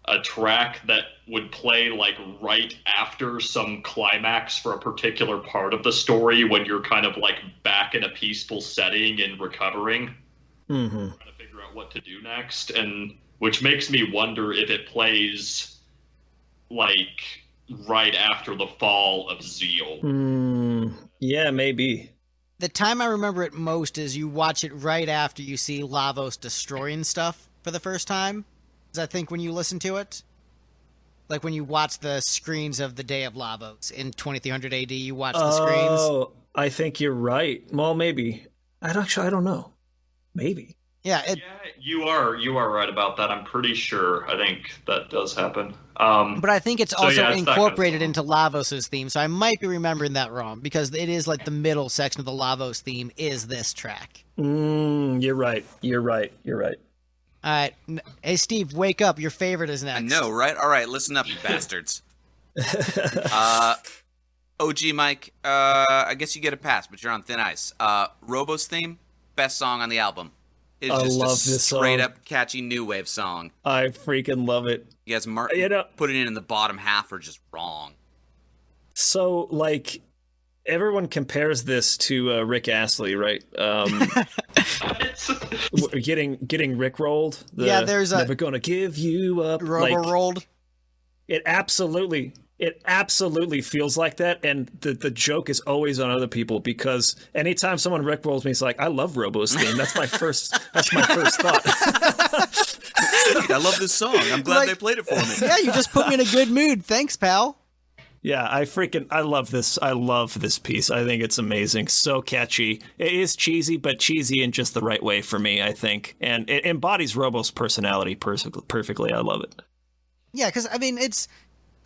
C: a track that would play like right after some climax for a particular part of the story when you're kind of like back in a peaceful setting and recovering,
B: Mm-hmm.
C: trying to figure out what to do next, and which makes me wonder if it plays like right after the fall of Zeal.
B: Yeah, maybe.
A: The time I remember it most is you watch it right after you see Lavos destroying stuff for the first time. Is I think when you listen to it, like when you watch the screens of the Day of Lavos in 2300 AD, you watch the screens.
B: Oh, I think you're right. Well, maybe. I don't know. Maybe.
A: Yeah,
C: Yeah, you are right about that. I'm pretty sure. I think that does happen.
A: but I think it's
C: So,
A: also
C: yeah, it's that kind of
A: incorporated
C: song.
A: into Lavos' theme, so I might be remembering that wrong because it is like the middle section of the Lavos theme is this track.
B: You're right. You're right. You're right.
A: All right, hey Steve, wake up! Your favorite is next.
D: I know, right? All right, listen up, you bastards. OG Mike, I guess you get a pass, but you're on thin ice. Robo's theme, best song on the album. It's
B: I
D: just
B: love
D: a
B: this song.
D: straight up catchy new wave song.
B: I freaking love it.
D: You guys, Martin,
B: You know-
D: putting it in the bottom half are just wrong.
B: So, like, everyone compares this to Rick Astley, right? Getting rickrolled.
A: Yeah, there's a-
B: never gonna give you up.
A: Robo
B: Like,
A: rolled.
B: it absolutely feels like that, and the joke is always on other people because anytime someone rickrolls me, it's like, I love Robo's theme. That's my first thought.
D: I love this song. I'm glad
A: Like-
D: they played it for me.
A: Yeah, you just put me in a good mood. Thanks, pal.
B: Yeah, I love this. I love this piece. I think it's amazing. So catchy. It is cheesy, but cheesy in just the right way for me, I think. And it embodies Robo's personality perfectly. I love it.
A: Yeah, because I mean, it's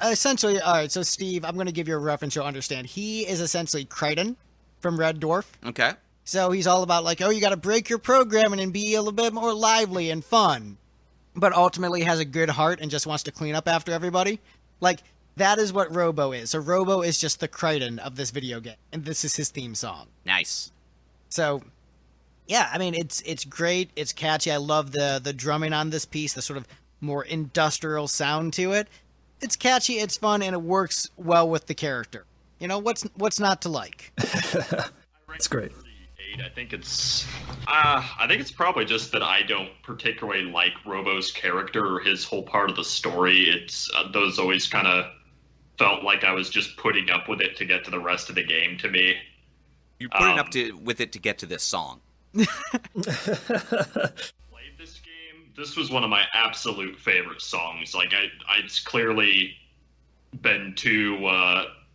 A: essentially all right. So, Steve, I'm going to give you a reference you'll understand. He is essentially Crichton from Red Dwarf.
D: Okay.
A: So he's all about like, oh, you got to break your programming and be a little bit more lively and fun, but ultimately has a good heart and just wants to clean up after everybody. Like that is what Robo is. So Robo is just the Crichton of this video game, and this is his theme song.
D: Nice.
A: So, yeah, I mean, it's great. It's catchy. I love the drumming on this piece, the sort of more industrial sound to it. It's catchy, it's fun, and it works well with the character. You know, what's not to like?
B: It's great.
C: I think it's probably just that I don't particularly like Robo's character or his whole part of the story. It's those always kind of felt like I was just putting up with it to get to the rest of the game to me.
D: You're putting up with it to get to this song.
C: Played this game. This was one of my absolute favorite songs. Like I'd clearly been too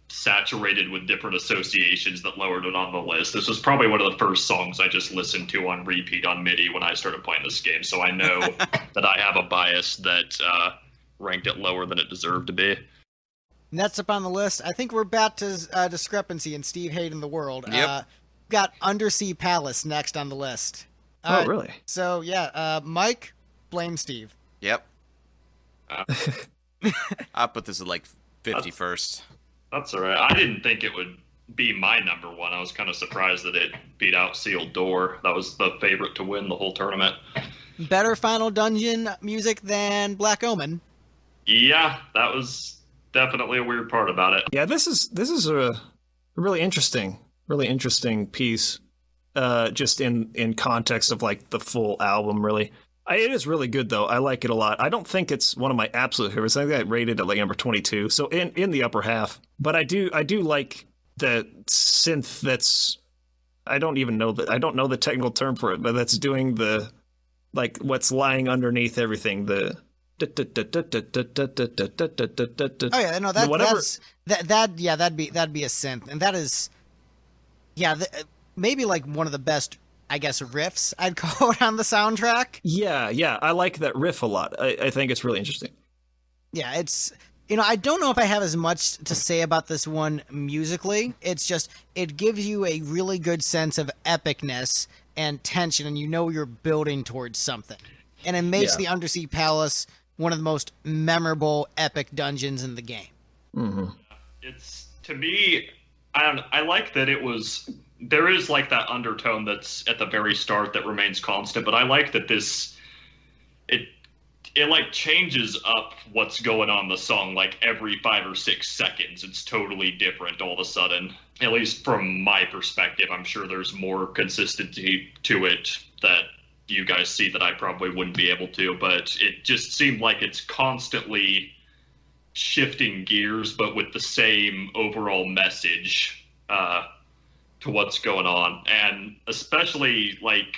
C: saturated with different associations that lowered it on the list. This was probably one of the first songs I just listened to on repeat on MIDI when I started playing this game. So I know that I have a bias that ranked it lower than it deserved to be.
A: Next up on the list, I think we're back to discrepancy in Steve hating the world.
D: Yep.
A: Got Undersea Palace next on the list. All
B: Oh,
A: right,
B: really?
A: So, yeah, Mike, blame Steve.
D: Yep.
C: Uh,
D: I'll put this at like 51st.
C: That's all right. I didn't think it would be my number one. I was kind of surprised that it beat out Sealed Door. That was the favorite to win the whole tournament.
A: Better Final Dungeon music than Black Omen.
C: Yeah, that was definitely a weird part about it.
B: Yeah, this is a really interesting piece. Just in context of like the full album, really. It is really good though. I like it a lot. I don't think it's one of my absolute favorites. I think I rated it like number 22, so in the upper half. But I do like the synth that's I don't know the technical term for it, but that's doing the like what's lying underneath everything. The
A: Oh yeah, no, that'd be a synth, and that is, yeah, maybe like one of the best, I guess, riffs I'd call it on the soundtrack.
B: Yeah, I like that riff a lot. I think it's really interesting.
A: Yeah, it's, I don't know if I have as much to say about this one musically. It's just, it gives you a really good sense of epicness and tension, and you're building towards something. And it makes the Undersea Palace one of the most memorable epic dungeons in the game.
B: Mm-hmm.
C: It's, to me, I like that there is like that undertone that's at the very start that remains constant, but I like that it like changes up what's going on in the song like every 5 or 6 seconds. It's totally different all of a sudden. At least from my perspective, I'm sure there's more consistency to it that you guys see that I probably wouldn't be able to, but it just seemed like it's constantly shifting gears, but with the same overall message to what's going on. And especially like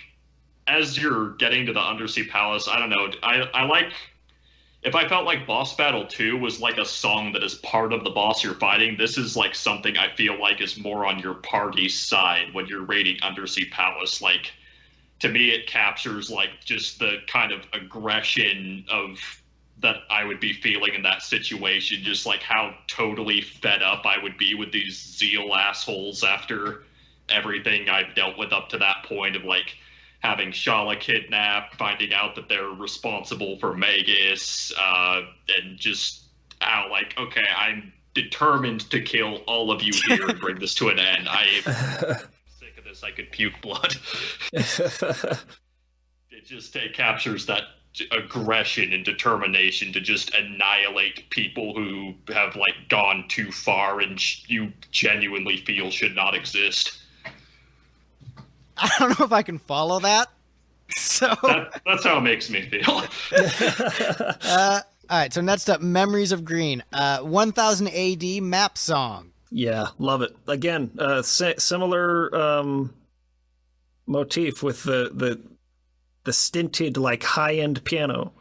C: as you're getting to the Undersea Palace, I don't know, I like, if I felt like Boss Battle 2 was like a song that is part of the boss you're fighting, this is like something I feel like is more on your party's side when you're raiding Undersea Palace. Like, to me, it captures like just the kind of aggression of that I would be feeling in that situation, just like how totally fed up I would be with these Zeal assholes after everything I've dealt with up to that point of like having Shala kidnapped, finding out that they're responsible for Magus, and just how like, okay, I'm determined to kill all of you here and bring this to an end. I am sick of this. I could puke blood. It captures that aggression and determination to just annihilate people who have like gone too far and you genuinely feel should not exist.
A: I don't know if I can follow that. So
C: that's how it makes me feel.
A: All right, so next up, Memories of Green, 1000 AD map song.
B: Yeah, love it. Again, similar motif with the stinted like high-end piano.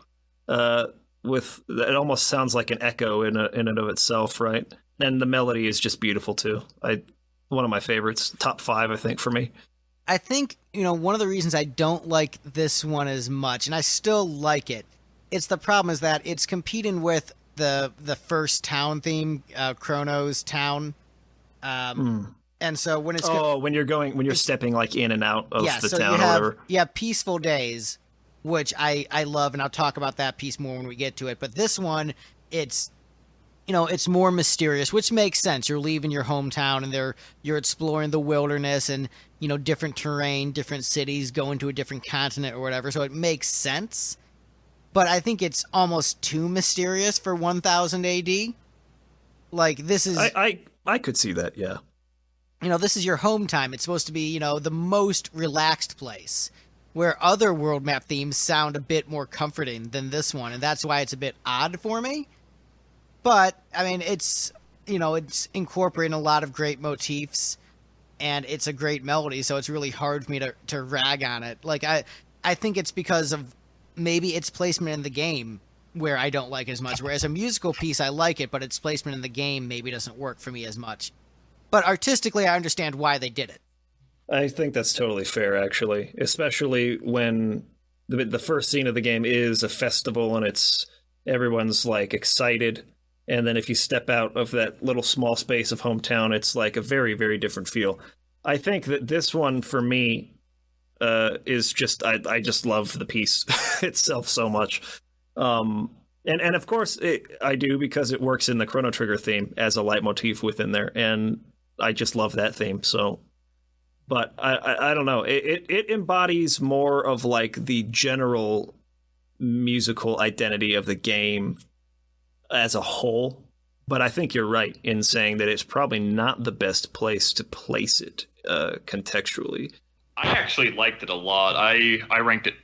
B: With it almost sounds like an echo in and of itself, right? And the melody is just beautiful too. One of my favorites, top 5, I think, for me.
A: I think, one of the reasons I don't like this one as much, and I still like it, the problem is that it's competing with the first town theme, Chrono's town. And so when it's...
B: when you're stepping like in and out of the
A: so
B: town
A: you have,
B: or whatever.
A: Yeah, Peaceful Days, which I love, and I'll talk about that piece more when we get to it. But this one, it's more mysterious, which makes sense. You're leaving your hometown and you're exploring the wilderness and, different terrain, different cities, going to a different continent or whatever. So it makes sense. But I think it's almost too mysterious for 1000 AD. Like, this is...
B: I could see that, yeah.
A: This is your home time. It's supposed to be, the most relaxed place, where other world map themes sound a bit more comforting than this one. And that's why it's a bit odd for me. But, I mean, it's incorporating a lot of great motifs, and it's a great melody, so it's really hard for me to rag on it. Like, I think it's because of maybe its placement in the game where I don't like it as much. Whereas a musical piece, I like it, but its placement in the game maybe doesn't work for me as much. But artistically, I understand why they did it.
B: I think that's totally fair, actually, especially when the first scene of the game is a festival and everyone's like excited. And then if you step out of that little small space of hometown, it's like a very, very different feel. I think that this one, for me, is just, I just love the piece itself so much. And of course, I do, because it works in the Chrono Trigger theme as a leitmotif within there. And I just love that theme. So, but I don't know. It embodies more of like the general musical identity of the game as a whole, but I think you're right in saying that it's probably not the best place to place it contextually.
C: I actually liked it a lot. I ranked it,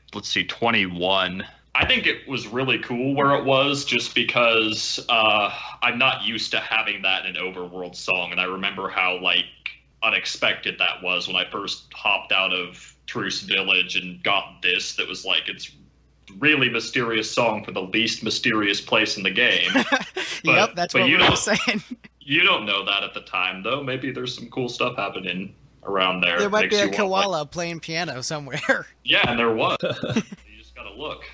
C: 21. I think it was really cool where it was, just because I'm not used to having that in an overworld song, and I remember how like unexpected that was when I first hopped out of Truce Village and got this. That was like, it's really mysterious song for the least mysterious place in the game.
A: Yep, that's what we were saying.
C: You don't know that at the time, though. Maybe there's some cool stuff happening around there.
A: There might be a koala playing piano somewhere.
C: Yeah, and there was. You just gotta look.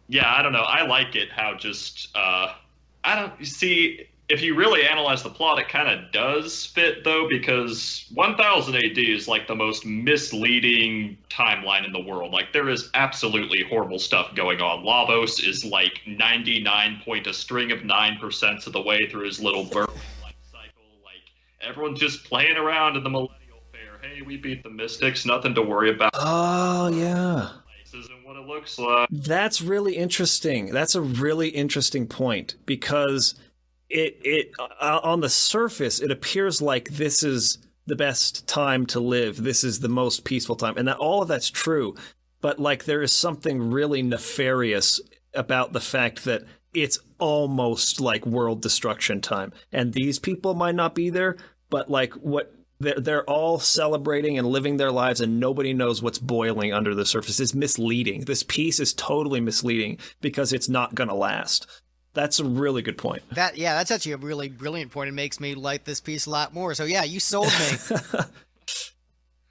C: Yeah, I don't know. I like it how just I don't see. if you really analyze the plot, it kind of does fit, though, because 1000 AD is like the most misleading timeline in the world. Like, there is absolutely horrible stuff going on. Lavos is like 99 point a string of 9% of the way through his little birth life cycle. Like, everyone's just playing around in the Millennial Fair. Hey, we beat the Mystics, nothing to worry about.
B: Oh, yeah.
C: This isn't what it looks like.
B: That's really interesting. That's a really interesting point, because it on the surface, it appears like this is the best time to live. This is the most peaceful time, and that all of that's true. But like, there is something really nefarious about the fact that it's almost like world destruction time, and these people might not be there, but like what they're all celebrating and living their lives, and nobody knows what's boiling under the surface. It's misleading. This piece is totally misleading because it's not going to last. That's a really good point.
A: That's actually a really brilliant point. It makes me like this piece a lot more. So yeah, you sold me.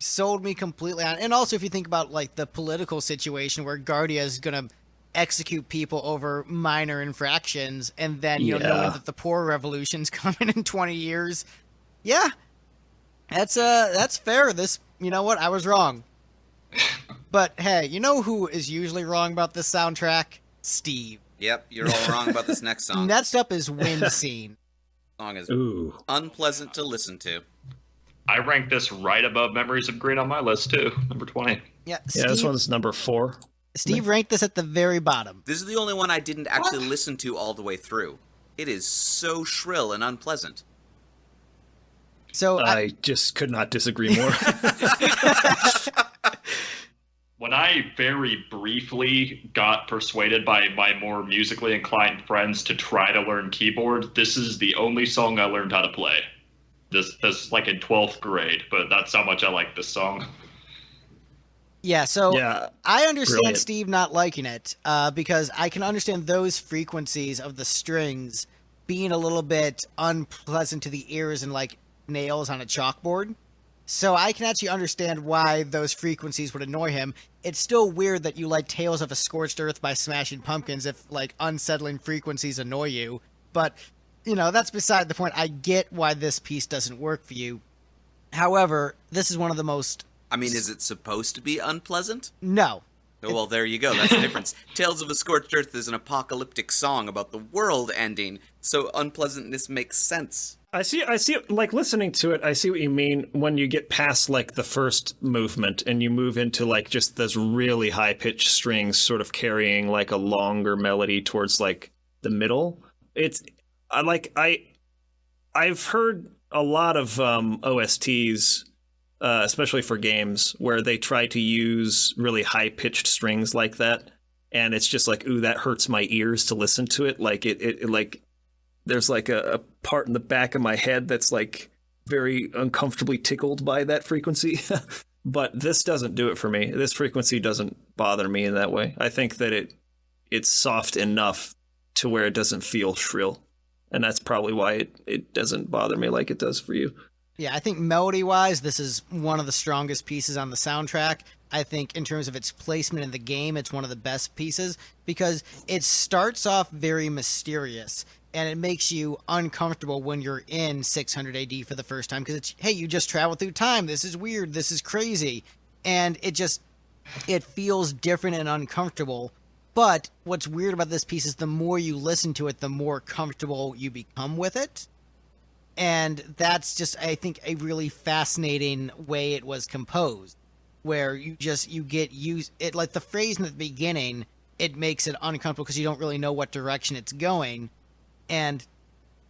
A: Sold me completely on. And also, if you think about like the political situation where Guardia is gonna execute people over minor infractions, and then knowing that the poor revolution's coming in 20 years, yeah, that's fair. This, you know what, I was wrong. But hey, you know who is usually wrong about this soundtrack? Steve.
D: Yep, you're all wrong about this next song.
A: Next up is Wind Scene.
D: Song is
B: Ooh.
D: unpleasant to listen to.
C: I rank this right above Memories of Green on my list, too. Number 20.
A: Yeah,
B: This one's number 4.
A: Steve ranked this at the very bottom.
D: This is the only one I didn't actually listen to all the way through. It is so shrill and unpleasant.
A: So
B: I just could not disagree more.
C: When I very briefly got persuaded by my more musically inclined friends to try to learn keyboard, this is the only song I learned how to play. This like in 12th grade, but that's how much I like this song.
A: Yeah, so
B: Yeah,
A: I understand
B: brilliant.
A: Steve not liking it because I can understand those frequencies of the strings being a little bit unpleasant to the ears and like nails on a chalkboard. So I can actually understand why those frequencies would annoy him. It's still weird that you like Tales of a Scorched Earth by Smashing Pumpkins if like unsettling frequencies annoy you. But, you know, that's beside the point. I get why this piece doesn't work for you. However, this is one of the most...
D: I mean, is it supposed to be unpleasant?
A: No.
D: Oh, well, there you go. That's the difference. Tales of a Scorched Earth is an apocalyptic song about the world ending, so unpleasantness makes sense.
B: I see, like, listening to it, I see what you mean when you get past, like, the first movement and you move into, like, just those really high-pitched strings sort of carrying, like, a longer melody towards, like, the middle. I've heard a lot of OSTs, especially for games, where they try to use really high-pitched strings like that, and it's just like, ooh, that hurts my ears to listen to it. Like, it like... There's like a part in the back of my head that's like very uncomfortably tickled by that frequency. But this doesn't do it for me. This frequency doesn't bother me in that way. I think that it's soft enough to where it doesn't feel shrill. And that's probably why it doesn't bother me like it does for you.
A: Yeah, I think melody-wise, this is one of the strongest pieces on the soundtrack. I think in terms of its placement in the game, it's one of the best pieces because it starts off very mysterious. And it makes you uncomfortable when you're in 600 AD for the first time because it's, hey, you just traveled through time. This is weird. This is crazy. And it feels different and uncomfortable. But what's weird about this piece is the more you listen to it, the more comfortable you become with it. And that's just, I think, a really fascinating way it was composed, where you get used, it like the phrase in the beginning, it makes it uncomfortable because you don't really know what direction it's going. And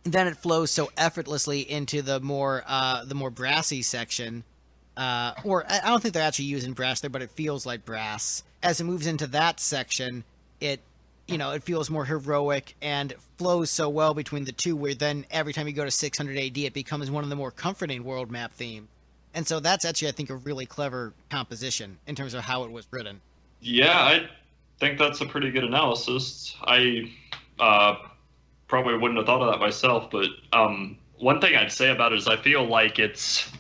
A: then it flows so effortlessly into the more brassy section, or I don't think they're actually using brass there, but it feels like brass. As it moves into that section, it feels more heroic and flows so well between the two. Where then every time you go to 600 AD, it becomes one of the more comforting world map themes. And so that's actually, I think, a really clever composition in terms of how it was written.
C: Yeah, I think that's a pretty good analysis. I probably wouldn't have thought of that myself, but one thing I'd say about it is I feel like it's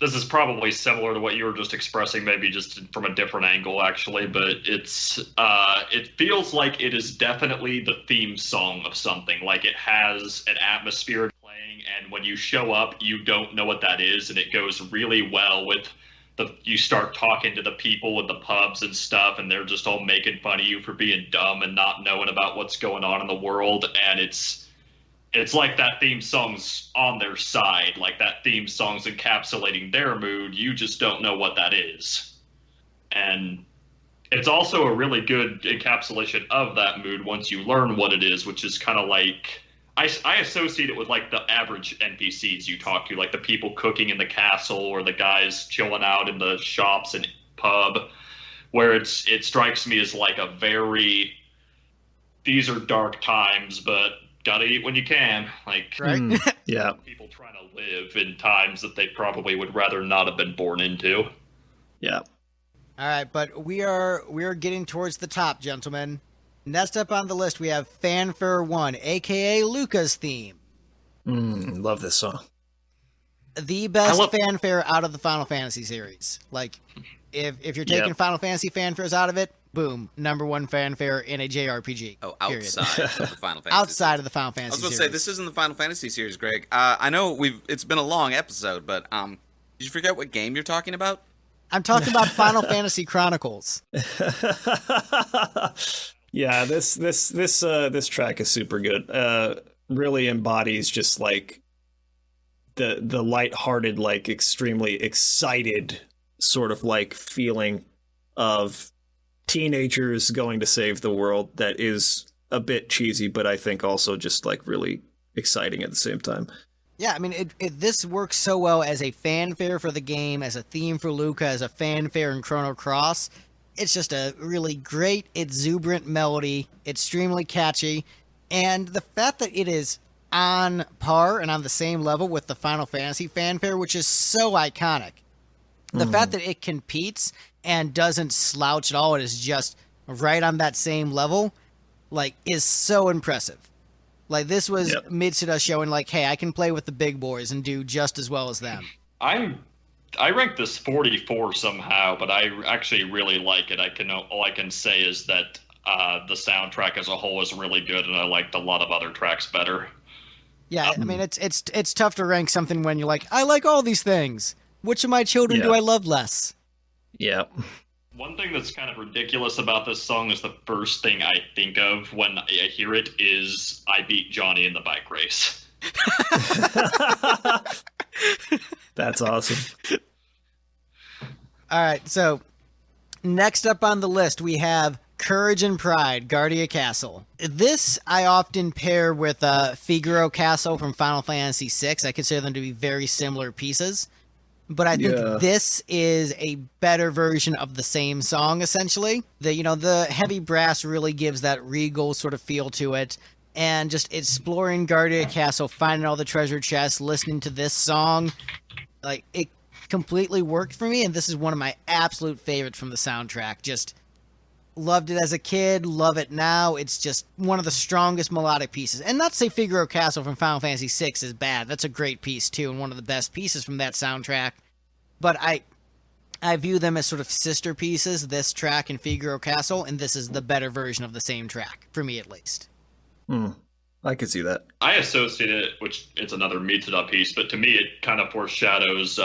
C: this is probably similar to what you were just expressing, maybe just from a different angle, actually. But it feels like it is definitely the theme song of something. Like it has an atmosphere playing, and when you show up, you don't know what that is, and it goes really well with you start talking to the people in the pubs and stuff, and they're just all making fun of you for being dumb and not knowing about what's going on in the world, and it's like that theme song's on their side, like that theme song's encapsulating their mood. You just don't know what that is. And it's also a really good encapsulation of that mood once you learn what it is, which is kind of like, I associate it with like the average NPCs you talk to, like the people cooking in the castle or the guys chilling out in the shops and pub, where it strikes me as like a very, these are dark times, but gotta eat when you can. Like,
A: Right?
B: Yeah.
C: people trying to live in times that they probably would rather not have been born into.
B: Yeah.
A: All right, but we are getting towards the top, gentlemen. Next up on the list, we have Fanfare 1, a.k.a. Luca's theme.
B: Love this song.
A: The best fanfare out of the Final Fantasy series. Like, if you're taking Final Fantasy fanfares out of it, boom, number one fanfare in a JRPG.
D: Oh,
A: period.
D: outside of the Final Fantasy.
A: Outside of the Final
D: I
A: Fantasy
D: was going to
A: series.
D: say, this isn't the Final Fantasy series, Greg. I know it's been a long episode, but did you forget what game you're talking about?
A: I'm talking about Final Fantasy Chronicles.
B: Yeah, this track is super good. Really embodies just like the lighthearted, like extremely excited sort of like feeling of teenagers going to save the world. That is a bit cheesy, but I think also just like really exciting at the same time.
A: Yeah, I mean, this works so well as a fanfare for the game, as a theme for Luca, as a fanfare in Chrono Cross. It's just a really great, exuberant melody, extremely catchy, and the fact that it is on par and on the same level with the Final Fantasy fanfare, which is so iconic. The fact that it competes and doesn't slouch at all, it is just right on that same level, like, is so impressive. Like, this was Mitsuda showing, like, hey, I can play with the big boys and do just as well as them.
C: I ranked this 44 somehow, but I actually really like it. All I can say is that the soundtrack as a whole is really good, and I liked a lot of other tracks better.
A: Yeah, I mean, it's tough to rank something when you're like, I like all these things. Which of my children do I love less?
B: Yeah.
C: One thing that's kind of ridiculous about this song is the first thing I think of when I hear it is I beat Johnny in the bike race.
B: That's awesome.
A: All right, so next up on the list, we have Courage and Pride, Guardia Castle. This I often pair with Figaro Castle from Final Fantasy VI. I consider them to be very similar pieces. But I think this is a better version of the same song, essentially. The heavy brass really gives that regal sort of feel to it. And just exploring Guardia Castle, finding all the treasure chests, listening to this song, like, it completely worked for me. And this is one of my absolute favorites from the soundtrack. Just loved it as a kid, love it now. It's just one of the strongest melodic pieces. And not to say Figaro Castle from Final Fantasy VI is bad. That's a great piece, too, and one of the best pieces from that soundtrack. But I view them as sort of sister pieces, this track and Figaro Castle, and this is the better version of the same track, for me at least.
B: I could see that.
C: I associate it, which it's another Mitsuda piece, but to me it kind of foreshadows,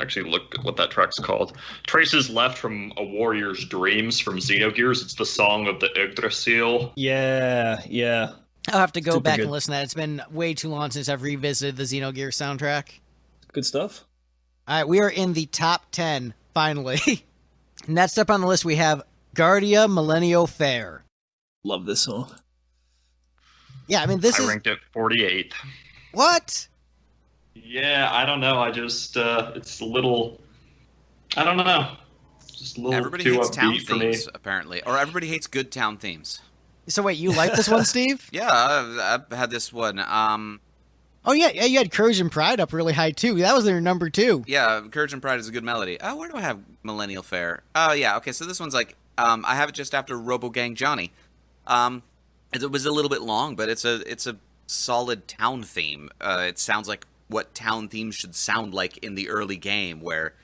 C: actually look at what that track's called. Traces Left from a Warrior's Dreams from Xenogears. It's the song of the Yggdrasil.
B: Yeah.
A: I'll have to go
B: Super
A: back
B: good.
A: and listen to that. It's been way too long since I've revisited the Xenogears soundtrack.
B: Good stuff.
A: All right, we are in the top 10, finally. Next up on the list, we have Guardia Millennial Fair.
B: Love this song.
A: Yeah, I mean, this
C: I
A: is...
C: ranked it 48.
A: What?
C: Yeah, I don't know. I just, it's a little, I don't know. Just a little
D: Everybody
C: too
D: hates town
C: upbeat for me.
D: themes, apparently. Or everybody hates good town themes.
A: So wait, you like this one, Steve?
D: Yeah, I've had this one.
A: Oh, yeah, you had Courage and Pride up really high, too. That was their number 2.
D: Yeah, Courage and Pride is a good melody. Where do I have Millennial Fair? Oh, yeah, okay, so this one's like, I have it just after Robogang Johnny. It was a little bit long, but it's a solid town theme. It sounds like what town themes should sound like in the early game, where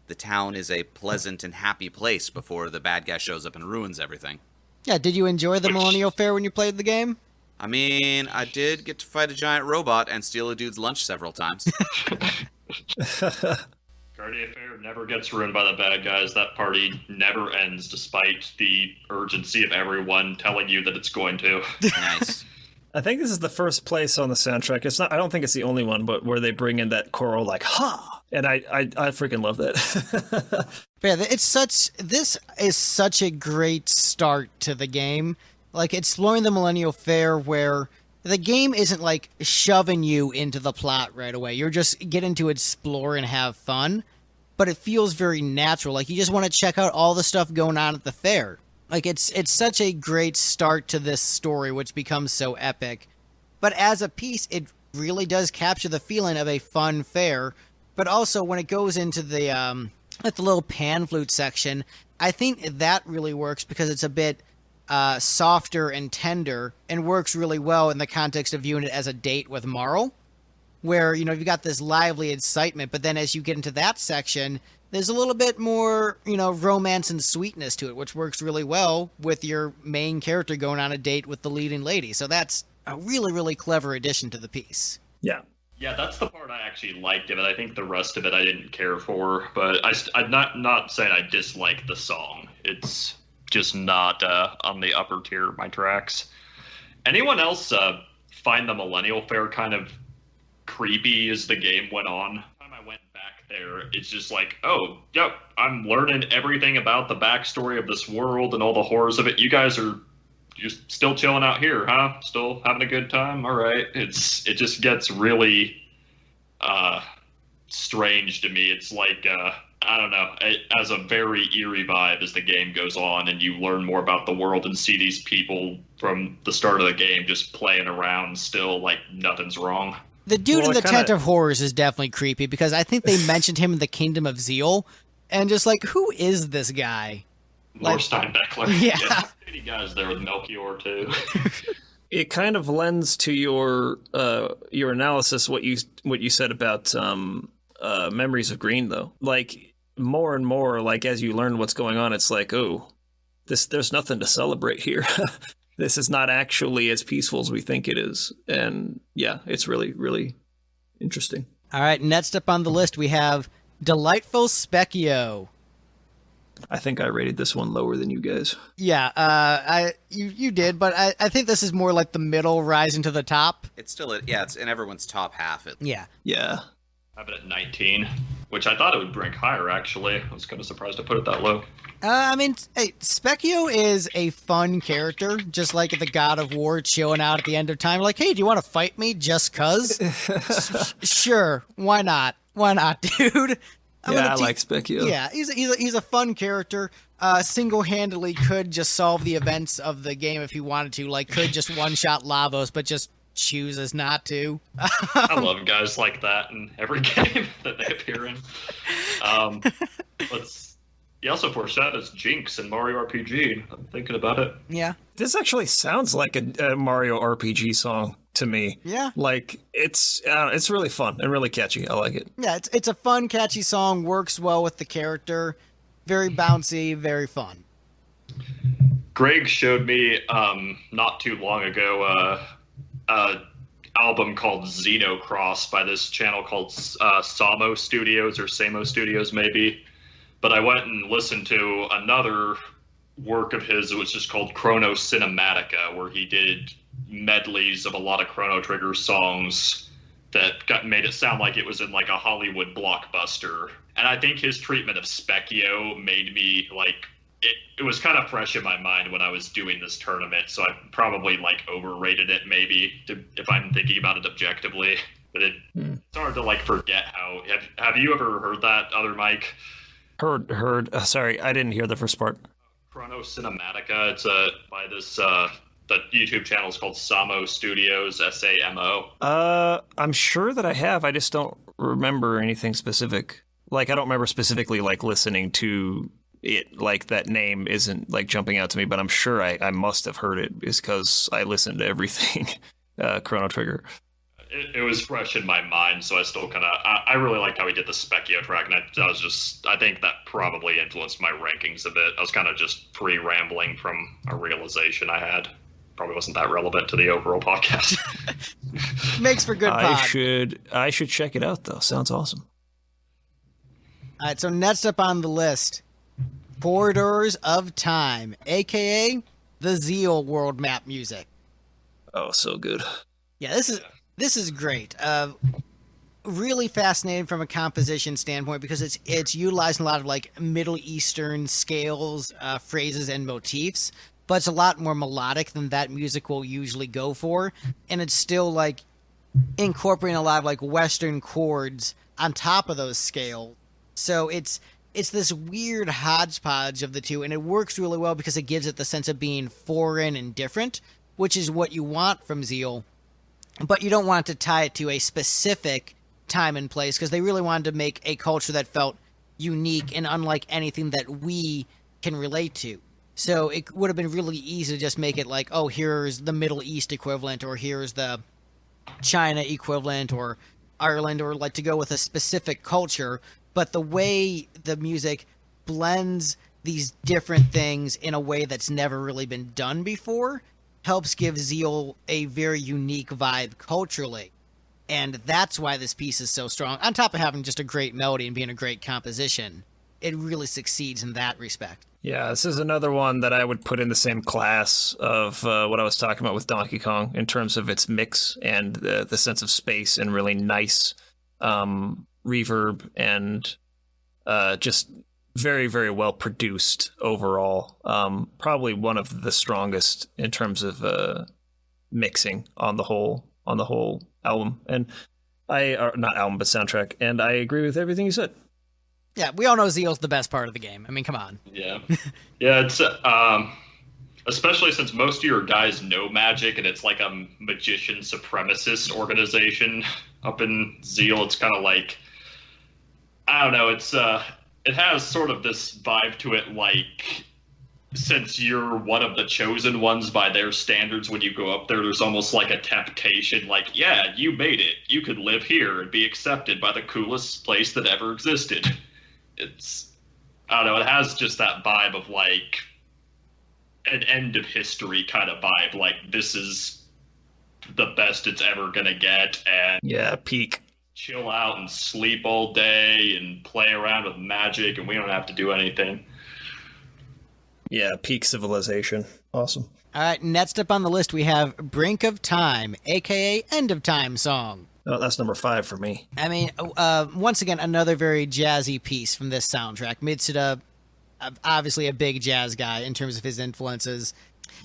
D: the town is a pleasant and happy place before the bad guy shows up and ruins everything.
A: Yeah, did you enjoy the Millennial Fair when you played the game?
D: I mean, I did get to fight a giant robot and steal a dude's lunch several times.
C: Guardian Fair never gets ruined by the bad guys. That party never ends, despite the urgency of everyone telling you that it's going to.
D: Nice.
B: I think this is the first place on the soundtrack. It's not. I don't think it's the only one, but where they bring in that choral like "ha," and I freaking love that.
A: Yeah, this is such a great start to the game. Like, exploring the Millennial Fair, where the game isn't like shoving you into the plot right away. You're just getting to explore and have fun, but it feels very natural. Like, you just want to check out all the stuff going on at the fair. Like, it's such a great start to this story, which becomes so epic. But as a piece, it really does capture the feeling of a fun fair. But also, when it goes into the little pan flute section, I think that really works because it's a bit softer and tender, and works really well in the context of viewing it as a date with Marl, where, you know, you've got this lively excitement, but then as you get into that section, there's a little bit more, you know, romance and sweetness to it, which works really well with your main character going on a date with the leading lady. So that's a really, really clever addition to the piece.
B: Yeah.
C: Yeah, that's the part I actually liked of it. I think the rest of it I didn't care for, but I'm not saying I dislike the song. It's just not on the upper tier of my tracks. Anyone else find the Millennial Fair kind of creepy as the game went on? Time I went back there, it's just like, oh, yep, I'm learning everything about the backstory of this world and all the horrors of it. You guys are just still chilling out here, huh? Still having a good time? All right. It just gets really strange to me. It's like I don't know, it has a very eerie vibe as the game goes on and you learn more about the world and see these people from the start of the game just playing around still like nothing's wrong.
A: The dude in the Tent of Horrors is definitely creepy because I think they mentioned him in the Kingdom of Zeal, and just like, who is this guy?
C: More Steinbeckler.
A: Yeah.
C: Any guys there with Melchior too.
B: It kind of lends to your analysis what you said about Memories of Green, though. Like, more and more, like, as you learn what's going on, it's like, oh, there's nothing to celebrate here. This is not actually as peaceful as we think it is. And yeah, it's really, really interesting.
A: All right, next up on the list, we have Delightful Specchio.
B: I think I rated this one lower than you guys.
A: Yeah, you did, but I think this is more like the middle rising to the top.
D: It's still, it's in everyone's top half.
A: Yeah.
B: Yeah.
C: I have it at 19, which I thought it would rank higher, actually. I was kind of surprised I put it that low.
A: I mean, hey, Specchio is a fun character, just like the God of War chilling out at the end of time. Like, hey, do you want to fight me just cuz? Sure, why not? Why not, dude?
B: I like Specchio.
A: Yeah, he's a fun character. Single-handedly could just solve the events of the game if he wanted to. Like, could just one-shot Lavos, but just chooses not to.
C: I love guys like that in every game that they appear in. He also foreshadows Jinx in Mario RPG. I'm thinking about it.
A: Yeah.
B: This actually sounds like a Mario RPG song to me.
A: Yeah.
B: Like, it's really fun and really catchy. I like it.
A: Yeah, it's a fun, catchy song. Works well with the character. Very bouncy, very fun.
C: Greg showed me not too long ago an album called Xenocross by this channel called Samo Studios or Samo Studios maybe. But I went and listened to another work of his, which is called Chrono Cinematica, where he did medleys of a lot of Chrono Trigger songs that made it sound like it was in like a Hollywood blockbuster. And I think his treatment of Specchio made me like, it was kind of fresh in my mind when I was doing this tournament, so I probably like overrated it maybe if I'm thinking about it objectively. But it's hard to like forget how. Have you ever heard that, other Mike?
B: Heard. Sorry, I didn't hear the first part.
C: Chrono Cinematica. It's by this the YouTube channel is called Samo Studios, SAMO.
B: I'm sure that I have. I just don't remember anything specific. Like, I don't remember specifically like listening to it. Like, that name isn't like jumping out to me, but I'm sure I must have heard it, is because I listened to everything Chrono Trigger.
C: it was fresh in my mind, so I still kind of I really liked how he did the Specchio track, and I think that probably influenced my rankings a bit. I was kind of just free rambling from a realization I had. Probably wasn't that relevant to the overall podcast.
A: Makes for good pod.
B: I should check it out though. Sounds awesome.
A: All right, so next up on the list, Corridors of Time, aka the Zeal world map music.
B: Oh, so good.
A: Yeah, this is great. Really fascinating from a composition standpoint because it's utilizing a lot of like Middle Eastern scales, phrases, and motifs, but it's a lot more melodic than that music will usually go for, and it's still like incorporating a lot of like Western chords on top of those scales. So it's this weird hodgepodge of the two, and it works really well because it gives it the sense of being foreign and different, which is what you want from Zeal. But you don't want to tie it to a specific time and place because they really wanted to make a culture that felt unique and unlike anything that we can relate to. So it would have been really easy to just make it like, oh, here's the Middle East equivalent, or here's the China equivalent, or Ireland, or like to go with a specific culture. But the way the music blends these different things in a way that's never really been done before helps give Zeal a very unique vibe culturally. And that's why this piece is so strong. On top of having just a great melody and being a great composition, it really succeeds in that respect.
B: Yeah, this is another one that I would put in the same class of what I was talking about with Donkey Kong in terms of its mix and the sense of space and really nice reverb and just very, very well produced overall. Probably one of the strongest in terms of mixing on the whole album. And not album, but soundtrack. And I agree with everything you said.
A: Yeah, we all know Zeal's the best part of the game. I mean, come on.
C: Yeah. Yeah, it's especially since most of your guys know Magic and it's like a magician supremacist organization up in Zeal. It's kind of like, I don't know, it has sort of this vibe to it, like, since you're one of the chosen ones by their standards, when you go up there, there's almost like a temptation, like, yeah, you made it. You could live here and be accepted by the coolest place that ever existed. I don't know, it has just that vibe of, like, an end of history kind of vibe. Like, this is the best it's ever gonna get, and
B: yeah, peak.
C: Chill out and sleep all day and play around with magic, and we don't have to do anything.
B: Yeah, peak civilization. Awesome.
A: All right, next up on the list we have Brink of Time, aka End of Time song.
B: Oh, that's number 5 for me.
A: I mean, once again, another very jazzy piece from this soundtrack. Mitsuda, obviously a big jazz guy in terms of his influences.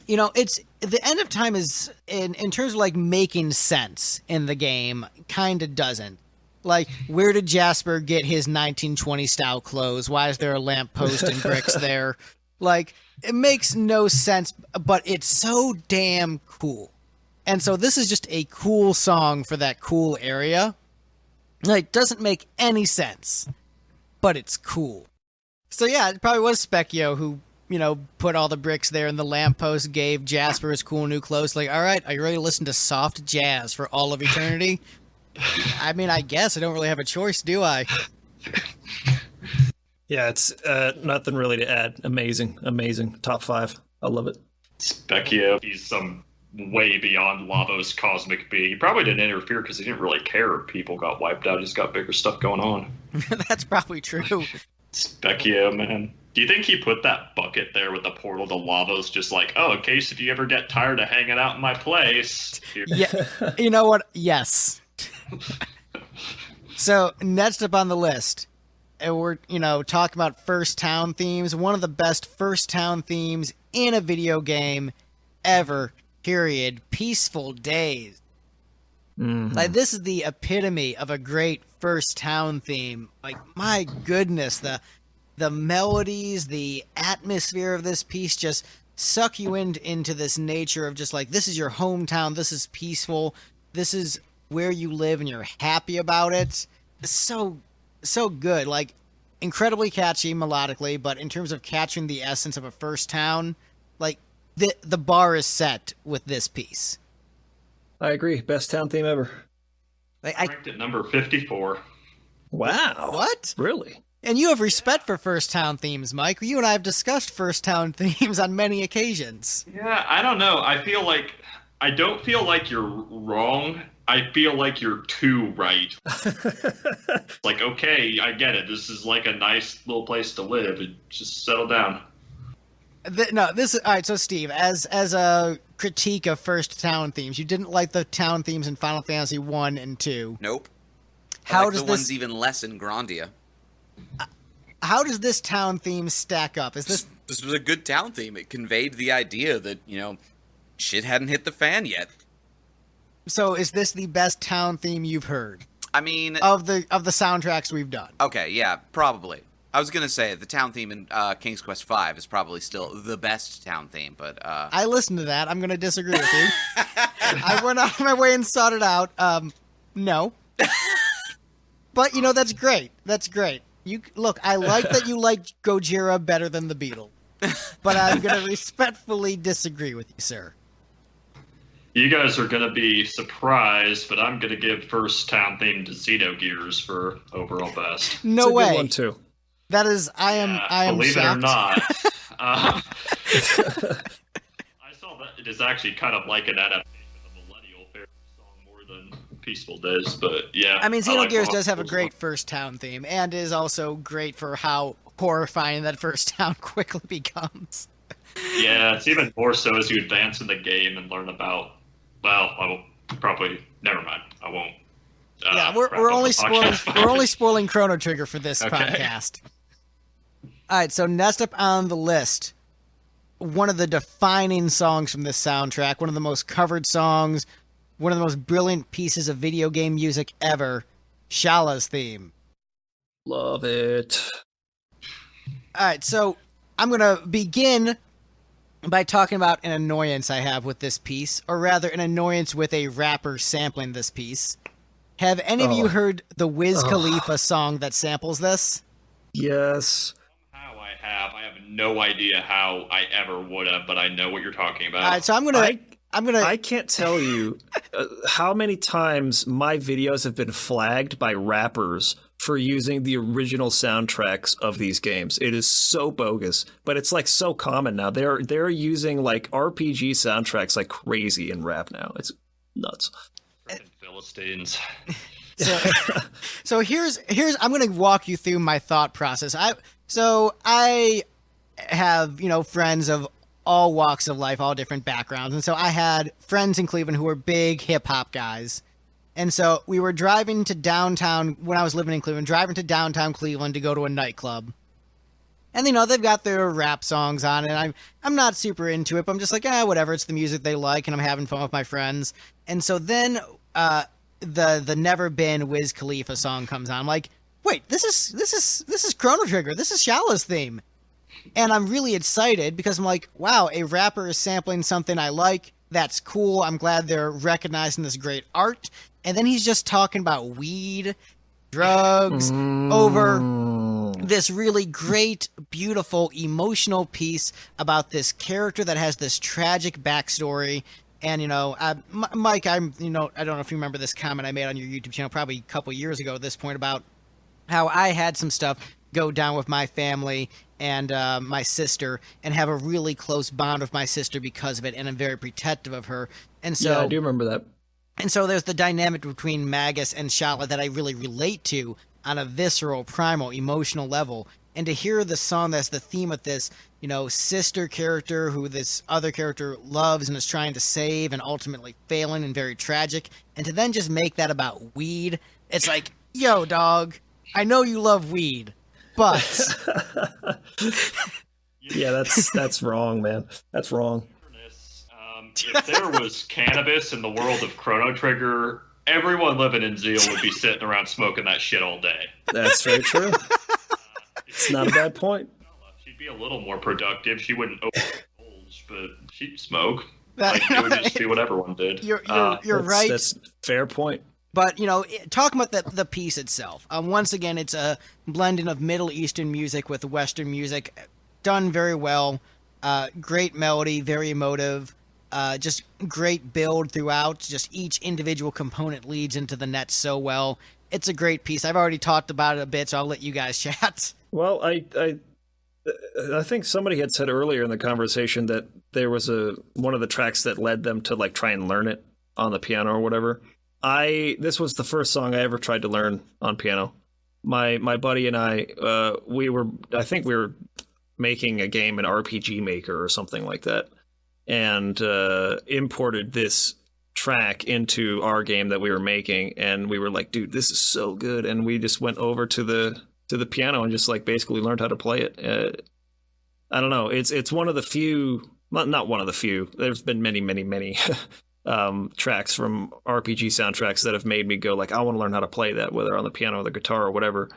A: You know, it's the End of Time is, in terms of like making sense in the game, kind of doesn't. Like, where did Jasper get his 1920 style clothes? Why is there a lamppost and bricks there? Like, it makes no sense, but it's so damn cool. And so this is just a cool song for that cool area. Like, doesn't make any sense, but it's cool. So yeah, it probably was Specchio who, you know, put all the bricks there and the lamppost gave Jasper his cool new clothes. Like, all right, are you ready to listen to soft jazz for all of eternity? I mean, I guess I don't really have a choice, do I?
B: Yeah, it's nothing really to add. Amazing. Top 5. I love it.
C: Specchio, he's some way beyond Lavos Cosmic B. He probably didn't interfere because he didn't really care if people got wiped out. He's got bigger stuff going on.
A: That's probably true.
C: Specchio, man. Do you think he put that bucket there with the portal to Lavos just like, oh, in case if you ever get tired of hanging out in my place?
A: Yeah, you know what? Yes. So, next up on the list, and we're, you know, talking about first town themes. One of the best first town themes in a video game ever, period. Peaceful Days.
B: Mm-hmm.
A: Like, this is the epitome of a great first town theme. Like, my goodness, the melodies, the atmosphere of this piece just suck you into this nature of just like, this is your hometown, this is peaceful, this is where you live and you're happy about it. It's so good. Like, incredibly catchy melodically, but in terms of capturing the essence of a first town, like, the bar is set with this piece.
B: I agree. Best town theme ever.
A: Like,
C: Ranked at number 54.
B: Wow.
A: What?
B: Really?
A: And you have respect for First Town themes, Mike. You and I have discussed First Town themes on many occasions.
C: Yeah, I don't know. I don't feel like you're wrong. I feel like you're too right. Like, okay, I get it. This is like a nice little place to live. Just settle down.
A: All right. So, Steve, as a critique of First Town themes, you didn't like the town themes in Final Fantasy 1 and 2.
D: Nope.
A: How
D: I like
A: does
D: the
A: this?
D: ones even less in Grandia.
A: How does this town theme stack up? Is this?
D: This was a good town theme. It conveyed the idea that, shit hadn't hit the fan yet.
A: So, is this the best town theme you've heard
D: I mean,
A: of the soundtracks we've done?
D: okay, yeah, probably. I was gonna say the town theme in King's Quest V is probably still the best town theme, but
A: I listened to that. I'm going to disagree with you. I went out of my way and sought it out. No. But, that's great. That's great. Look, I like that you like Gojira better than the Beatles. But I'm going to respectfully disagree with you, sir.
C: You guys are going to be surprised, but I'm going to give First Town theme to Xenogears for overall best.
A: No
B: It's a
A: way.
B: good one too.
A: That is, I am
C: believe
A: shocked.
C: it or not. I saw that it is actually kind of like an adaptation of the Millennial Fair song more than Peaceful Days, but yeah.
A: I mean,
C: like
A: Xenogears
C: the
A: does have a
C: whole
A: great
C: song.
A: First Town theme, and is also great for how horrifying that First Town quickly becomes.
C: Yeah, it's even more so as you advance in the game and learn about. Well, I will probably. Never mind. I won't.
A: Yeah,
C: wrap
A: we're
C: up
A: only
C: the
A: spoiling
C: podcast.
A: we're only spoiling Chrono Trigger for this
C: Okay.
A: podcast. All right, so next up on the list, one of the defining songs from this soundtrack, one of the most covered songs, one of the most brilliant pieces of video game music ever, Shala's theme.
B: Love it.
A: All right, so I'm going to begin by talking about an annoyance I have with this piece, or rather an annoyance with a rapper sampling this piece. Have any of you heard the Wiz Khalifa song that samples this?
B: Yes.
C: How I have no idea how I ever would have, but I know what you're talking about.
A: All right, so I'm gonna
B: I can't tell you how many times my videos have been flagged by rappers for using the original soundtracks of these games. It is so bogus, but it's like so common now. They're using like RPG soundtracks like crazy in rap now. It's nuts.
C: Frickin' Philistines.
A: So here's I'm going to walk you through my thought process. I have, friends of all walks of life, all different backgrounds. And so I had friends in Cleveland who were big hip hop guys. And so we were driving to downtown when I was living in Cleveland, driving to downtown Cleveland to go to a nightclub. And they've got their rap songs on, and I'm not super into it, but I'm just like, whatever, it's the music they like, and I'm having fun with my friends. And so then the Never Been Wiz Khalifa song comes on. I'm like, wait, this is Chrono Trigger. This is Shala's theme. And I'm really excited because I'm like, wow, a rapper is sampling something I like. That's cool. I'm glad they're recognizing this great art. And then he's just talking about weed, drugs, over this really great, beautiful, emotional piece about this character that has this tragic backstory. And, Mike, I don't know if you remember this comment I made on your YouTube channel probably a couple years ago at this point about how I had some stuff go down with my family and my sister and have a really close bond with my sister because of it, and I'm very protective of her. And so,
B: Yeah, I do remember that.
A: And so there's the dynamic between Magus and Shala that I really relate to on a visceral, primal, emotional level. And to hear the song that's the theme of this, sister character who this other character loves and is trying to save and ultimately failing and very tragic, and to then just make that about weed, it's like, yo, dog, I know you love weed, but...
B: Yeah, that's wrong, man. That's wrong.
C: If there was cannabis in the world of Chrono Trigger, everyone living in Zeal would be sitting around smoking that shit all day.
B: That's very true. It's not a bad point.
C: She'd be a little more productive. She wouldn't overindulge, but she'd smoke.
A: That-
C: Like, it would just be what everyone did.
A: You're
B: That's-
A: right.
B: That's a fair point.
A: But, talking about the piece itself, once again, it's a blending of Middle Eastern music with Western music, done very well. Great melody, very emotive. Just great build throughout. Just each individual component leads into the net so well. It's a great piece. I've already talked about it a bit, so I'll let you guys chat.
B: Well, I think somebody had said earlier in the conversation that there was one of the tracks that led them to like try and learn it on the piano or whatever. This was the first song I ever tried to learn on piano. My buddy and I we were making a game in RPG Maker or something like that, and imported this track into our game that we were making, and we were like, dude, this is so good, and we just went over to the piano and just like basically learned how to play it. I don't know, it's one of the few, not one of the few, there's been many tracks from RPG soundtracks that have made me go like, I want to learn how to play that, whether on the piano or the guitar or whatever.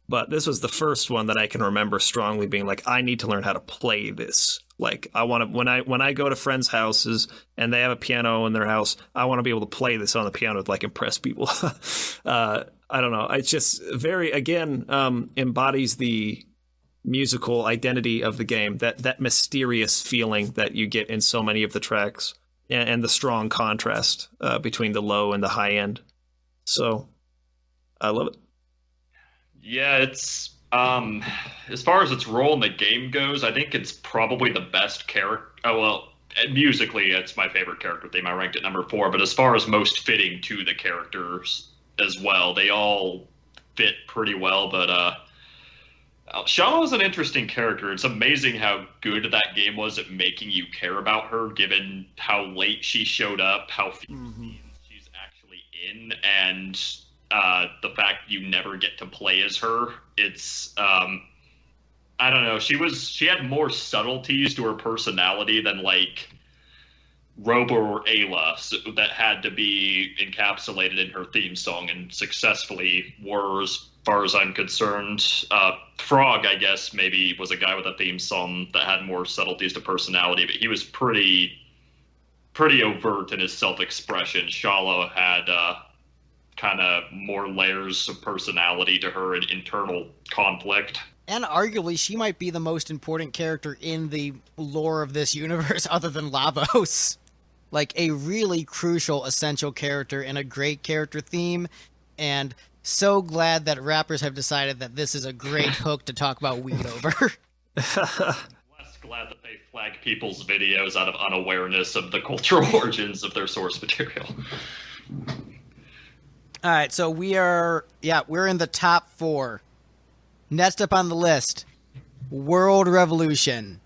B: But this was the first one that I can remember strongly being like, I need to learn how to play this. Like, I want to, when I go to friends' houses and they have a piano in their house, I want to be able to play this on the piano to like impress people. I don't know. It's just very, again, embodies the musical identity of the game, that mysterious feeling that you get in so many of the tracks, and the strong contrast between the low and the high end. So I love it.
C: Yeah, it's as far as its role in the game goes, I think it's probably the best character. Oh well, musically, it's my favorite character theme. I ranked it number 4. But as far as most fitting to the characters as well, they all fit pretty well. But Shauna is an interesting character. It's amazing how good that game was at making you care about her, given how late she showed up, how few scenes she's actually in, and the fact you never get to play as her. It's I don't know, she had more subtleties to her personality than like Robo or Ayla, so that had to be encapsulated in her theme song, and successfully were, as far as I'm concerned. Frog, I guess, maybe was a guy with a theme song that had more subtleties to personality, but he was pretty overt in his self-expression. Shala had kind of more layers of personality to her and internal conflict.
A: And arguably, she might be the most important character in the lore of this universe other than Lavos. Like, a really crucial, essential character and a great character theme. And so glad that rappers have decided that this is a great hook to talk about weed over.
C: Less glad that they flag people's videos out of unawareness of the cultural origins of their source material.
A: All right, so we're in the top 4. Next up on the list, World Revolution.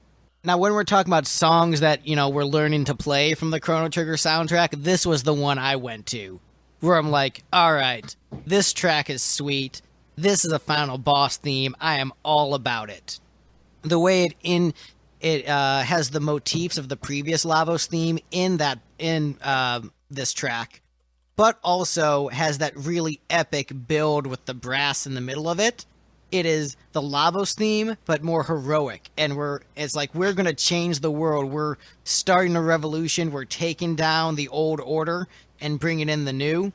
A: Now, when we're talking about songs that, we're learning to play from the Chrono Trigger soundtrack, this was the one I went to, where I'm like, all right, this track is sweet. This is a final boss theme. I am all about it. The way it has the motifs of the previous Lavos theme in this track, but also has that really epic build with the brass in the middle of it. It is the Lavos theme, but more heroic. And it's like, we're going to change the world. We're starting a revolution. We're taking down the old order and bringing in the new.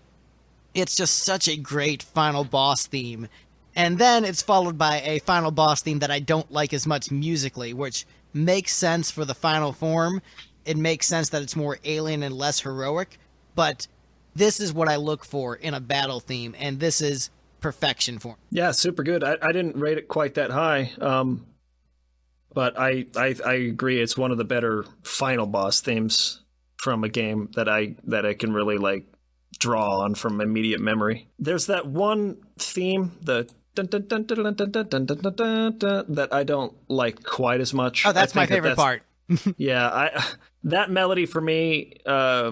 A: It's just such a great final boss theme. And then it's followed by a final boss theme that I don't like as much musically, which makes sense for the final form. It makes sense that it's more alien and less heroic. But this is what I look for in a battle theme, and this is perfection for me.
B: Yeah, super good. I didn't rate it quite that high, but I agree. It's one of the better final boss themes from a game that I can really like draw on from immediate memory. There's that one theme, the dun, dun, dun, dun, dun, dun, dun, dun, dun, dun, dun, dun, that I don't like quite as much.
A: Oh, that's my favorite part.
B: Yeah, that melody for me, I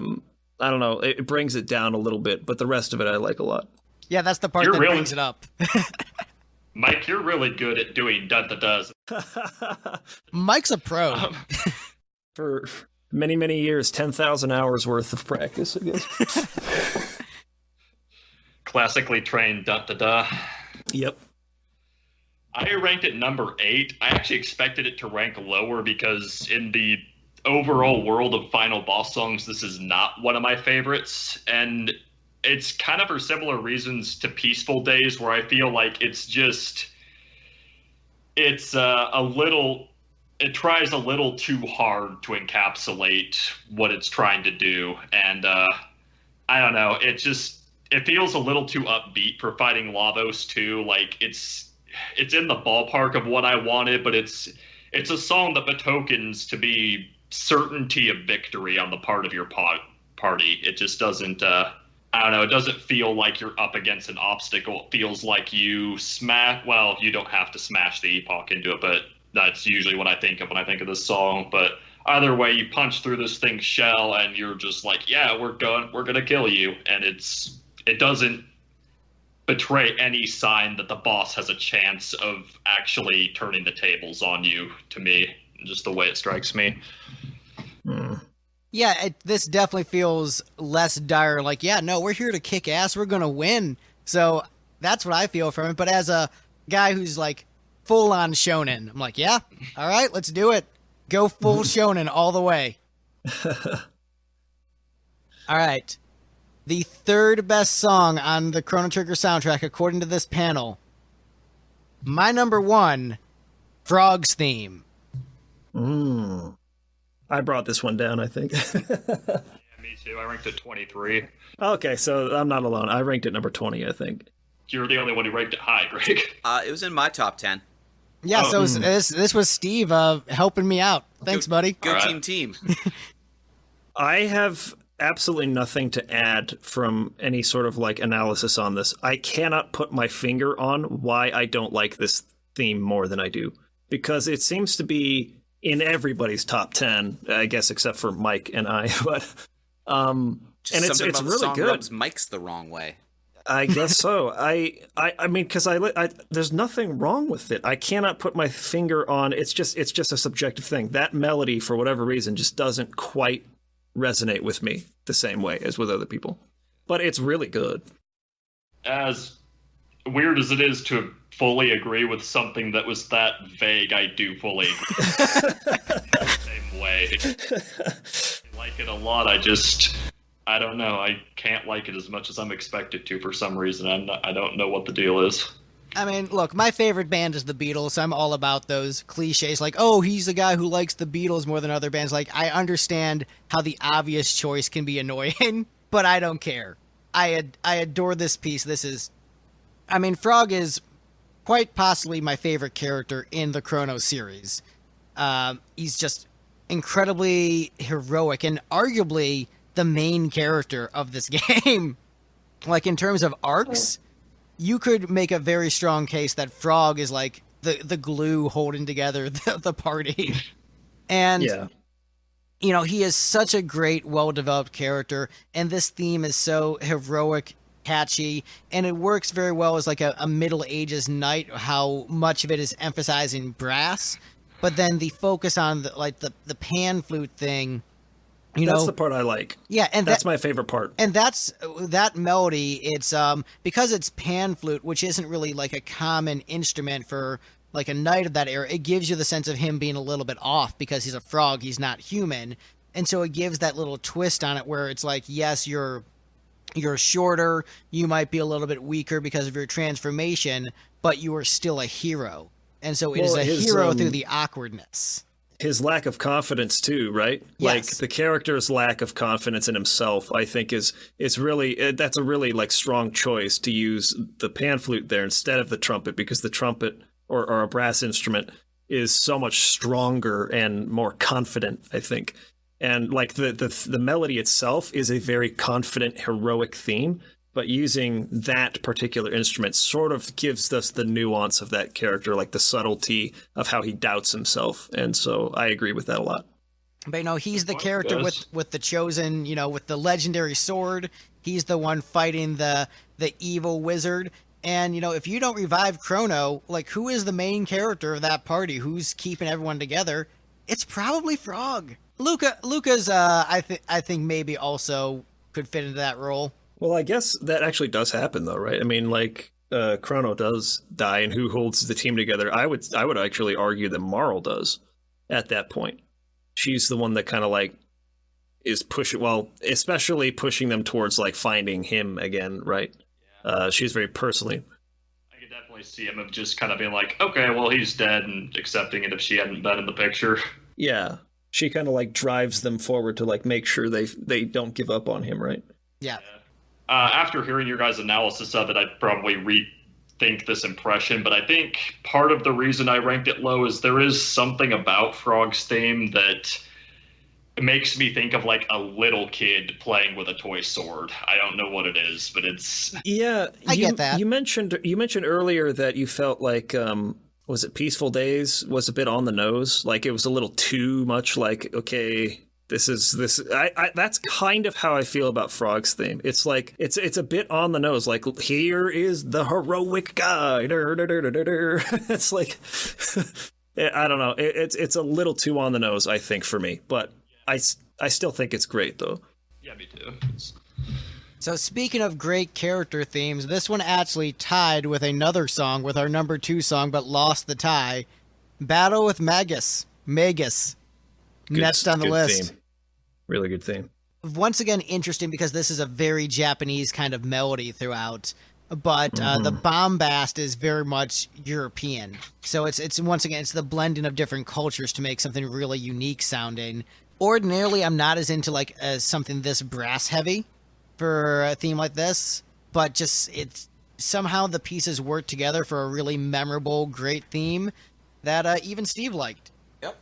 B: don't know, it brings it down a little bit, but the rest of it I like a lot.
A: Yeah, that's the part that brings it up.
C: Mike, you're really good at doing dun-da-does.
A: Mike's a pro.
B: For many, many years, 10,000 hours worth of practice, I guess.
C: Classically trained dun-da-da.
B: Yep.
C: I ranked it number 8. I actually expected it to rank lower because in the overall world of final boss songs, this is not one of my favorites. And it's kind of for similar reasons to Peaceful Days, where I feel like it's a little it tries a little too hard to encapsulate what it's trying to do, and I don't know. It feels a little too upbeat for fighting Lavos too. Like it's in the ballpark of what I wanted, but it's a song that betokens to be certainty of victory on the part of your party. It just doesn't. I don't know. It doesn't feel like you're up against an obstacle. It feels like you smash. Well, you don't have to smash the epoch into it, but that's usually what I think of when I think of this song. But either way, you punch through this thing's shell, and you're just like, yeah, we're gonna kill you, and it doesn't betray any sign that the boss has a chance of actually turning the tables on you. To me, just the way it strikes me.
A: Yeah, this definitely feels less dire. Like, yeah, no, we're here to kick ass. We're going to win. So that's what I feel from it. But as a guy who's like full on shonen, I'm like, yeah, all right, let's do it. Go full shonen all the way. All right. The third best song on the Chrono Trigger soundtrack, according to this panel. My number one, Frog's Theme.
B: I brought this one down, I think.
C: Yeah, me too. I ranked it 23.
B: Okay, so I'm not alone. I ranked it number 20, I think.
C: You're the only one who ranked it high, Greg.
D: It was in my top 10.
A: Yeah, so this was Steve helping me out. Thanks, buddy.
D: Go
C: All
D: team.
B: I have absolutely nothing to add from any sort of like analysis on this. I cannot put my finger on why I don't like this theme more than I do, because it seems to be in everybody's top 10, I guess, except for Mike and I. But and it's really
D: song
B: good.
D: Rubs Mike's the wrong way.
B: I guess so. I mean, because I there's nothing wrong with it. I cannot put my finger on. It's just a subjective thing. That melody, for whatever reason, just doesn't quite resonate with me the same way as with other people. But it's really good.
C: As weird as it is to fully agree with something that was that vague, I do fully agree. Same way. I like it a lot. I don't know. I can't like it as much as I'm expected to for some reason. I don't know what the deal is.
A: I mean, look, my favorite band is the Beatles. So I'm all about those cliches like, oh, he's the guy who likes the Beatles more than other bands. Like, I understand how the obvious choice can be annoying, but I don't care. I adore this piece. Frog is quite possibly my favorite character in the Chrono series. He's just incredibly heroic and arguably the main character of this game. Like, in terms of arcs, you could make a very strong case that Frog is like the glue holding together the party. And, he is such a great, well-developed character, and this theme is so heroic, catchy, and it works very well as like a Middle Ages knight, how much of it is emphasizing brass, but then the focus on the pan flute thing,
B: that's the part I like.
A: Yeah, and
B: that's my favorite part.
A: And that melody, it's because it's pan flute, which isn't really like a common instrument for like a knight of that era, it gives you the sense of him being a little bit off because he's a frog, he's not human. And so it gives that little twist on it where it's like, yes, you're shorter, you might be a little bit weaker because of your transformation, but you are still a hero. And so it is a hero through the awkwardness.
B: His lack of confidence too, right?
A: Yes.
B: Like the character's lack of confidence in himself, I think is really, that's a really like strong choice to use the pan flute there instead of the trumpet, because the trumpet or a brass instrument is so much stronger and more confident, I think. And like the melody itself is a very confident, heroic theme, but using that particular instrument sort of gives us the nuance of that character, like the subtlety of how he doubts himself. And so I agree with that a lot.
A: But he's the character with the chosen, with the legendary sword. He's the one fighting the evil wizard. And, if you don't revive Chrono, like, who is the main character of that party? Who's keeping everyone together? It's probably Frog. Luca's, I think maybe also could fit into that role.
B: Well, I guess that actually does happen, though, right? I mean, like, Chrono does die, and who holds the team together? I would actually argue that Marl does at that point. She's the one that kind of, like, is especially pushing them towards, like, finding him again, right? She's very personally.
C: I can could definitely see him of just kind of being like, okay, well, he's dead, and accepting it if she hadn't been in the picture.
B: Yeah. She kind of like drives them forward to like make sure they don't give up on him, right?
A: Yeah.
C: After hearing your guys' analysis of it, I'd probably rethink this impression, but I think part of the reason I ranked it low is there is something about Frog's theme that makes me think of like a little kid playing with a toy sword. I don't know what it is, but it's
A: I get that.
B: You mentioned earlier that you felt like was it Peaceful Days was a bit on the nose, like it was a little too much like, okay, this I that's kind of how I feel about Frog's theme. It's like it's a bit on the nose, like here is the heroic guy. It's like I don't know. It's a little too on the nose, I think, for me, but I still think it's great, though.
C: Yeah, me too.
A: So speaking of great character themes, this one actually tied with another song, with our number 2 song, but lost the tie. Battle with Magus. Next on the list.
B: Theme. Really good theme.
A: Once again, interesting because this is a very Japanese kind of melody throughout, but the bombast is very much European. So it's once again, it's the blending of different cultures to make something really unique sounding. Ordinarily, I'm not as into like something this brass heavy for a theme like this, but just it's somehow the pieces work together for a really memorable, great theme that even Steve liked.
D: Yep.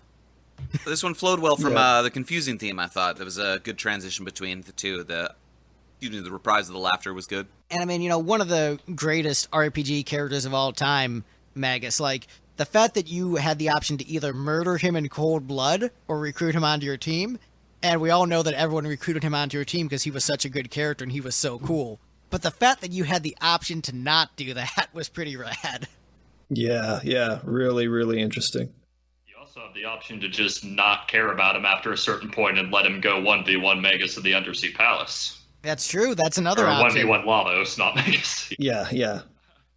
D: This one flowed well from
B: Yeah.
D: the confusing theme. I thought there was a good transition between the two. The reprise of the laughter was good.
A: And I mean, one of the greatest RPG characters of all time, Magus, like the fact that you had the option to either murder him in cold blood or recruit him onto your team. And we all know that everyone recruited him onto your team because he was such a good character and he was so cool. But the fact that you had the option to not do that was pretty rad.
B: Yeah, really, really interesting.
C: You also have the option to just not care about him after a certain point and let him go 1v1 Magus of the Undersea Palace.
A: That's true. That's another
C: Or
A: option.
C: 1v1 Lavos, not Magus.
B: Yeah.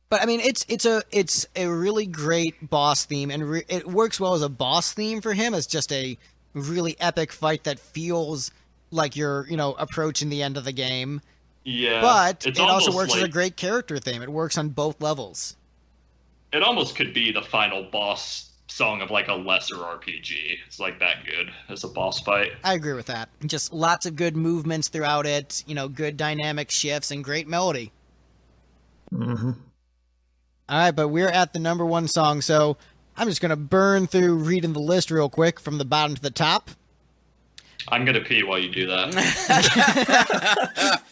A: But I mean, it's a really great boss theme, and it works well as a boss theme for him as just a really epic fight that feels like you're approaching the end of the game.
C: Yeah.
A: But
C: it's
A: it also
C: almost
A: works as a
C: like-
A: great character theme. It works on both levels.
C: It almost could be the final boss song of like a lesser RPG. It's like that good as a boss fight.
A: I agree with that. Just lots of good movements throughout it. Good dynamic shifts and great melody.
B: Mm-hmm.
A: All right, but we're at the number 1 song, so I'm just going to burn through reading the list real quick from the bottom to the top.
C: I'm gonna pee while you do that.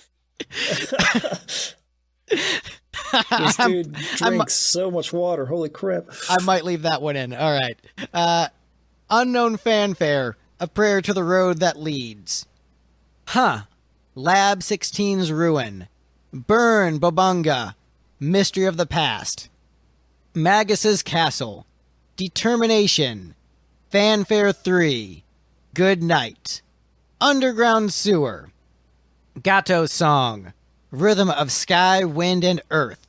B: This dude drinks so much water. Holy crap.
A: I might leave that one in. All right. Unknown Fanfare, A Prayer to the Road That Leads. Lab 16's Ruin. Burn Bobunga, Mystery of the Past. Magus's Castle. Determination. Fanfare 3. Good Night. Underground Sewer. Gato's Song. Rhythm of Sky, Wind, and Earth.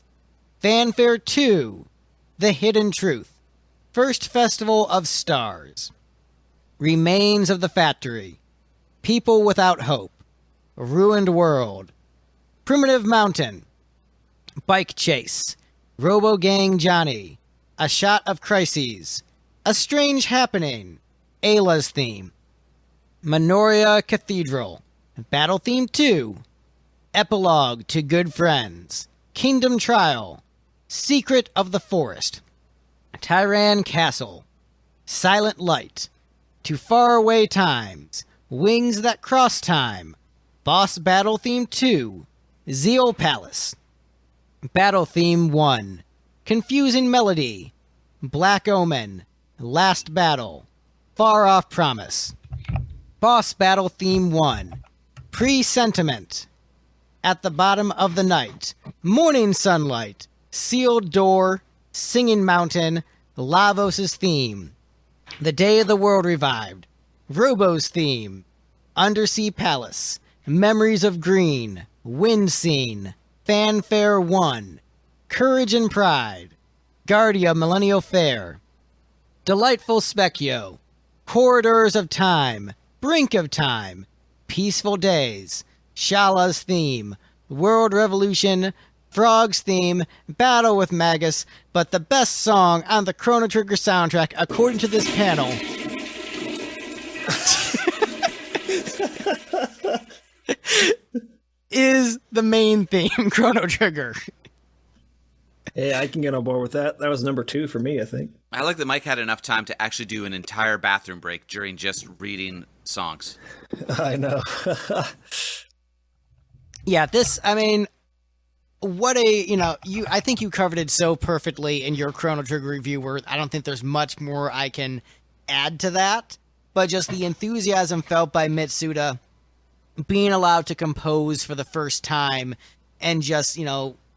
A: Fanfare 2. The Hidden Truth. First Festival of Stars. Remains of the Factory. People Without Hope. Ruined World. Primitive Mountain. Bike Chase. Robo Gang Johnny. A Shot of Crises. A Strange Happening. Ayla's Theme. Minoria Cathedral. Battle Theme 2. Epilogue to Good Friends. Kingdom Trial. Secret of the Forest. Tyran Castle. Silent Light. To Faraway Times. Wings That Cross Time. Boss Battle Theme 2. Zeal Palace. Battle Theme 1. Confusing Melody. Black Omen. Last Battle. Far Off Promise. Boss Battle Theme 1. Pre-Sentiment. At the Bottom of the Night. Morning Sunlight. Sealed Door. Singing Mountain. Lavos' Theme. The Day the World Revived. Robo's Theme. Undersea Palace. Memories of Green. Wind Scene. Fanfare 1. Courage and Pride. Guardia Millennial Fair. Delightful Specchio. Corridors of Time. Brink of Time. Peaceful Days. Shala's Theme. World Revolution. Frog's theme, Battle with Magus, but the best song on the Chrono Trigger soundtrack, according to this panel, is the main theme, Chrono Trigger.
B: Hey, I can get on board with that. That was number 2 for me, I think.
D: I like that Mike had enough time to actually do an entire bathroom break during just reading songs.
B: I know.
A: Yeah, this, I mean, what I think you covered it so perfectly in your Chrono Trigger review where I don't think there's much more I can add to that, but just the enthusiasm felt by Mitsuda being allowed to compose for the first time and just,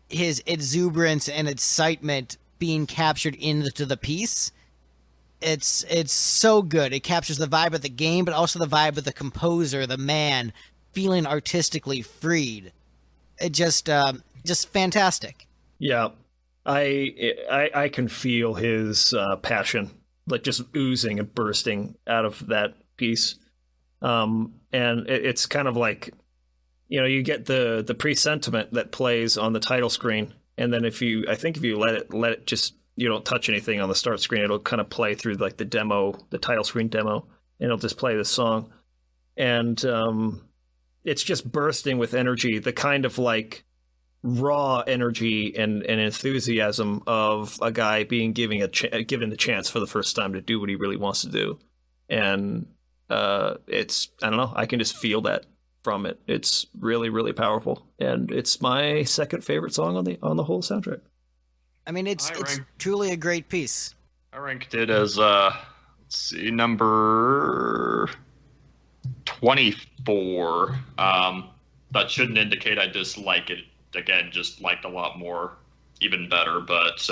A: his exuberance and excitement being captured into the piece. It's so good. It captures the vibe of the game, but also the vibe of the composer, the man, feeling artistically freed. It just fantastic.
B: Yeah, I can feel his passion, like just oozing and bursting out of that piece. And it's kind of like, you get the pre-sentiment that plays on the title screen, and then if you let it just, you don't touch anything on the start screen, it'll kind of play through like the title screen demo, and it'll just play the song, and it's just bursting with energy, the kind of like raw energy and enthusiasm of a guy being given the chance for the first time to do what he really wants to do, and it's, I don't know, I can just feel that from it. It's really, really powerful, and it's my second favorite song on the whole soundtrack.
A: I mean, it's truly a great piece.
C: I ranked it as number 24. That shouldn't indicate I dislike it. Again, just liked a lot more, even better. But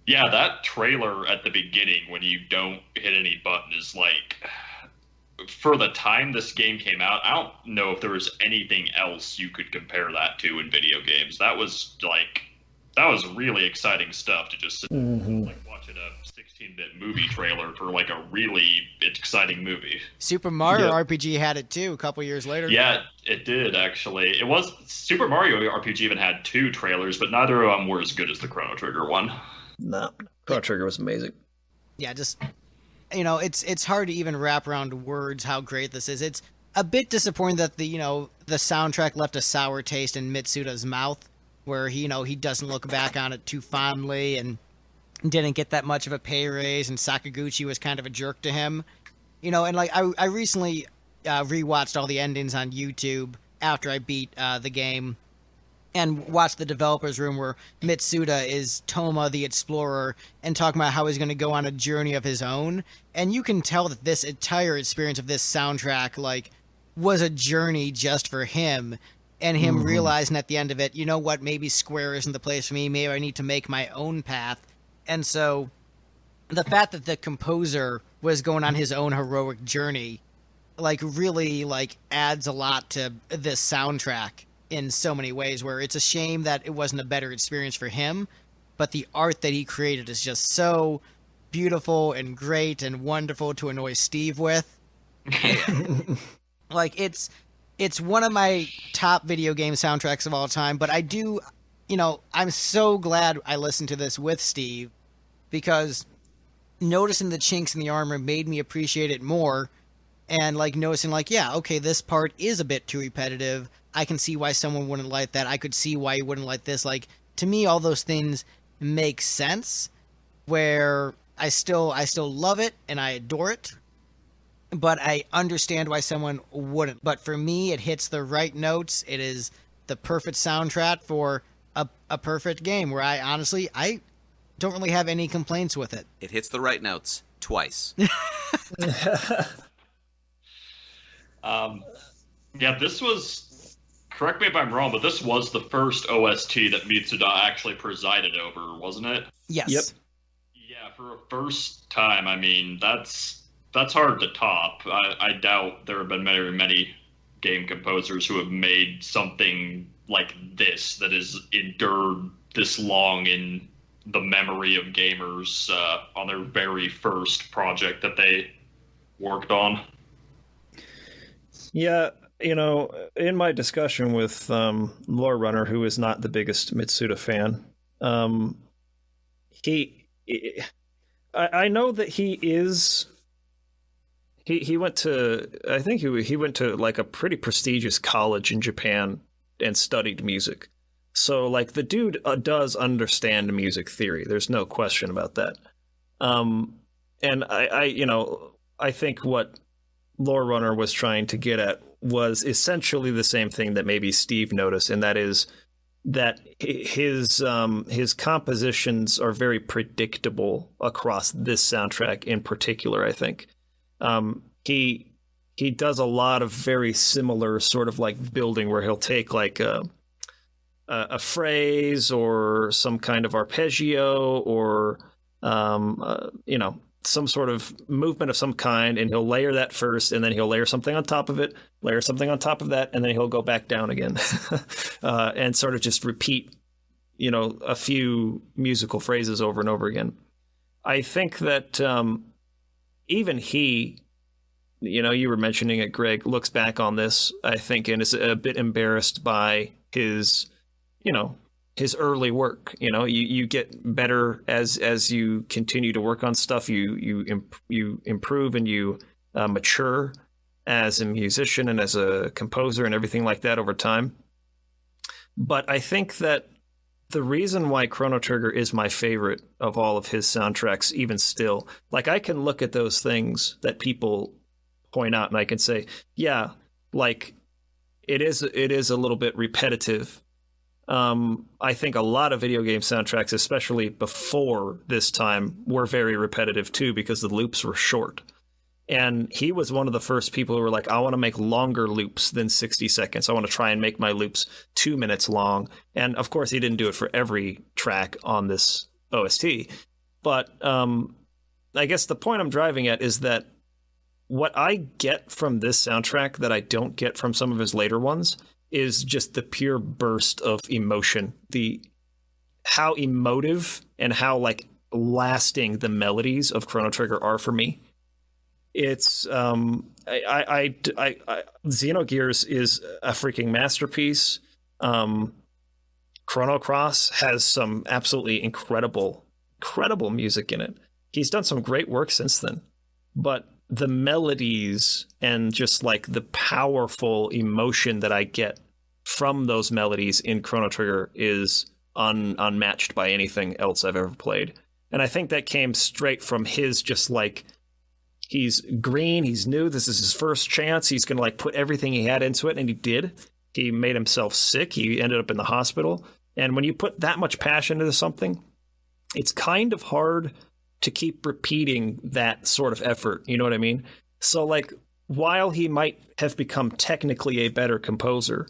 C: yeah, that trailer at the beginning when you don't hit any button is like, for the time this game came out, I don't know if there was anything else you could compare that to in video games. That was really exciting stuff to just sit like watching a 16-bit movie trailer for like a really exciting movie.
A: Super Mario RPG had it too a couple years later.
C: Yeah, it did actually. It was Super Mario RPG even had 2 trailers, but neither of them were as good as the Chrono Trigger one.
B: No, Chrono Trigger was amazing.
A: Yeah, just it's hard to even wrap around words how great this is. It's a bit disappointing that the soundtrack left a sour taste in Mitsuda's mouth, where he doesn't look back on it too fondly and didn't get that much of a pay raise, and Sakaguchi was kind of a jerk to him. And like I recently rewatched all the endings on YouTube after I beat the game, and watched the developers room where Mitsuda is Toma the Explorer and talking about how he's going to go on a journey of his own. And you can tell that this entire experience of this soundtrack like was a journey just for him, and him realizing at the end of it, you know what, maybe Square isn't the place for me, maybe I need to make my own path. And so the fact that the composer was going on his own heroic journey like really like adds a lot to this soundtrack in so many ways, where it's a shame that it wasn't a better experience for him, but the art that he created is just so beautiful and great and wonderful to annoy Steve with. Like it's one of my top video game soundtracks of all time, but I do, I'm so glad I listened to this with Steve, because noticing the chinks in the armor made me appreciate it more, and like noticing like, yeah, okay, this part is a bit too repetitive. I can see why someone wouldn't like that. I could see why you wouldn't like this. Like, to me, all those things make sense, where I still love it and I adore it, but I understand why someone wouldn't. But for me, it hits the right notes. It is the perfect soundtrack for a perfect game, where I honestly don't really have any complaints with it.
D: It hits the right notes twice.
C: Yeah, this was, correct me if I'm wrong, but this was the first OST that Mitsuda actually presided over, wasn't it?
A: Yes.
B: Yep.
C: Yeah, for a first time, I mean, that's hard to top. I doubt there have been many game composers who have made something like this that has endured this long in the memory of gamers on their very first project that they worked on.
B: Yeah, You know, in my discussion with Lore Runner, who is not the biggest Mitsuda fan, he, I know that he is. He went to, I think he went to like a pretty prestigious college in Japan and studied music. So like the dude does understand music theory. There's no question about that. And I think what Lore Runner was trying to get at was essentially the same thing that maybe Steve noticed, and that is that his compositions are very predictable across this soundtrack in particular. I think he does a lot of very similar sort of like building where he'll take like a phrase or some kind of arpeggio or some sort of movement of some kind, and he'll layer that first, and then he'll layer something on top of it, layer something on top of that, and then he'll go back down again and sort of just repeat, a few musical phrases over and over again. I think that even he, you were mentioning it, Greg, looks back on this, I think, and is a bit embarrassed by his early work. You get better as you continue to work on stuff. You improve and you mature as a musician and as a composer and everything like that over time. But I think that the reason why Chrono Trigger is my favorite of all of his soundtracks, even still, like I can look at those things that people point out and I can say, yeah, like it is a little bit repetitive. I think a lot of video game soundtracks, especially before this time, were very repetitive too because the loops were short. And he was one of the first people who were like, I want to make longer loops than 60 seconds. I want to try and make my loops 2 minutes long. And of course, he didn't do it for every track on this OST. But I guess the point I'm driving at is that what I get from this soundtrack that I don't get from some of his later ones is just the pure burst of emotion, how emotive and how like lasting the melodies of Chrono Trigger are for me. It's Xenogears is a freaking masterpiece. Chrono Cross has some absolutely incredible music in it. He's done some great work since then, but the melodies and just like the powerful emotion that I get from those melodies in Chrono Trigger is unmatched by anything else I've ever played. And I think that came straight from his just like, he's green, he's new, this is his first chance, he's going to like put everything he had into it, and he did. He made himself sick, he ended up in the hospital. And when you put that much passion into something, it's kind of hard to keep repeating that sort of effort, you know what I mean? So like, while he might have become technically a better composer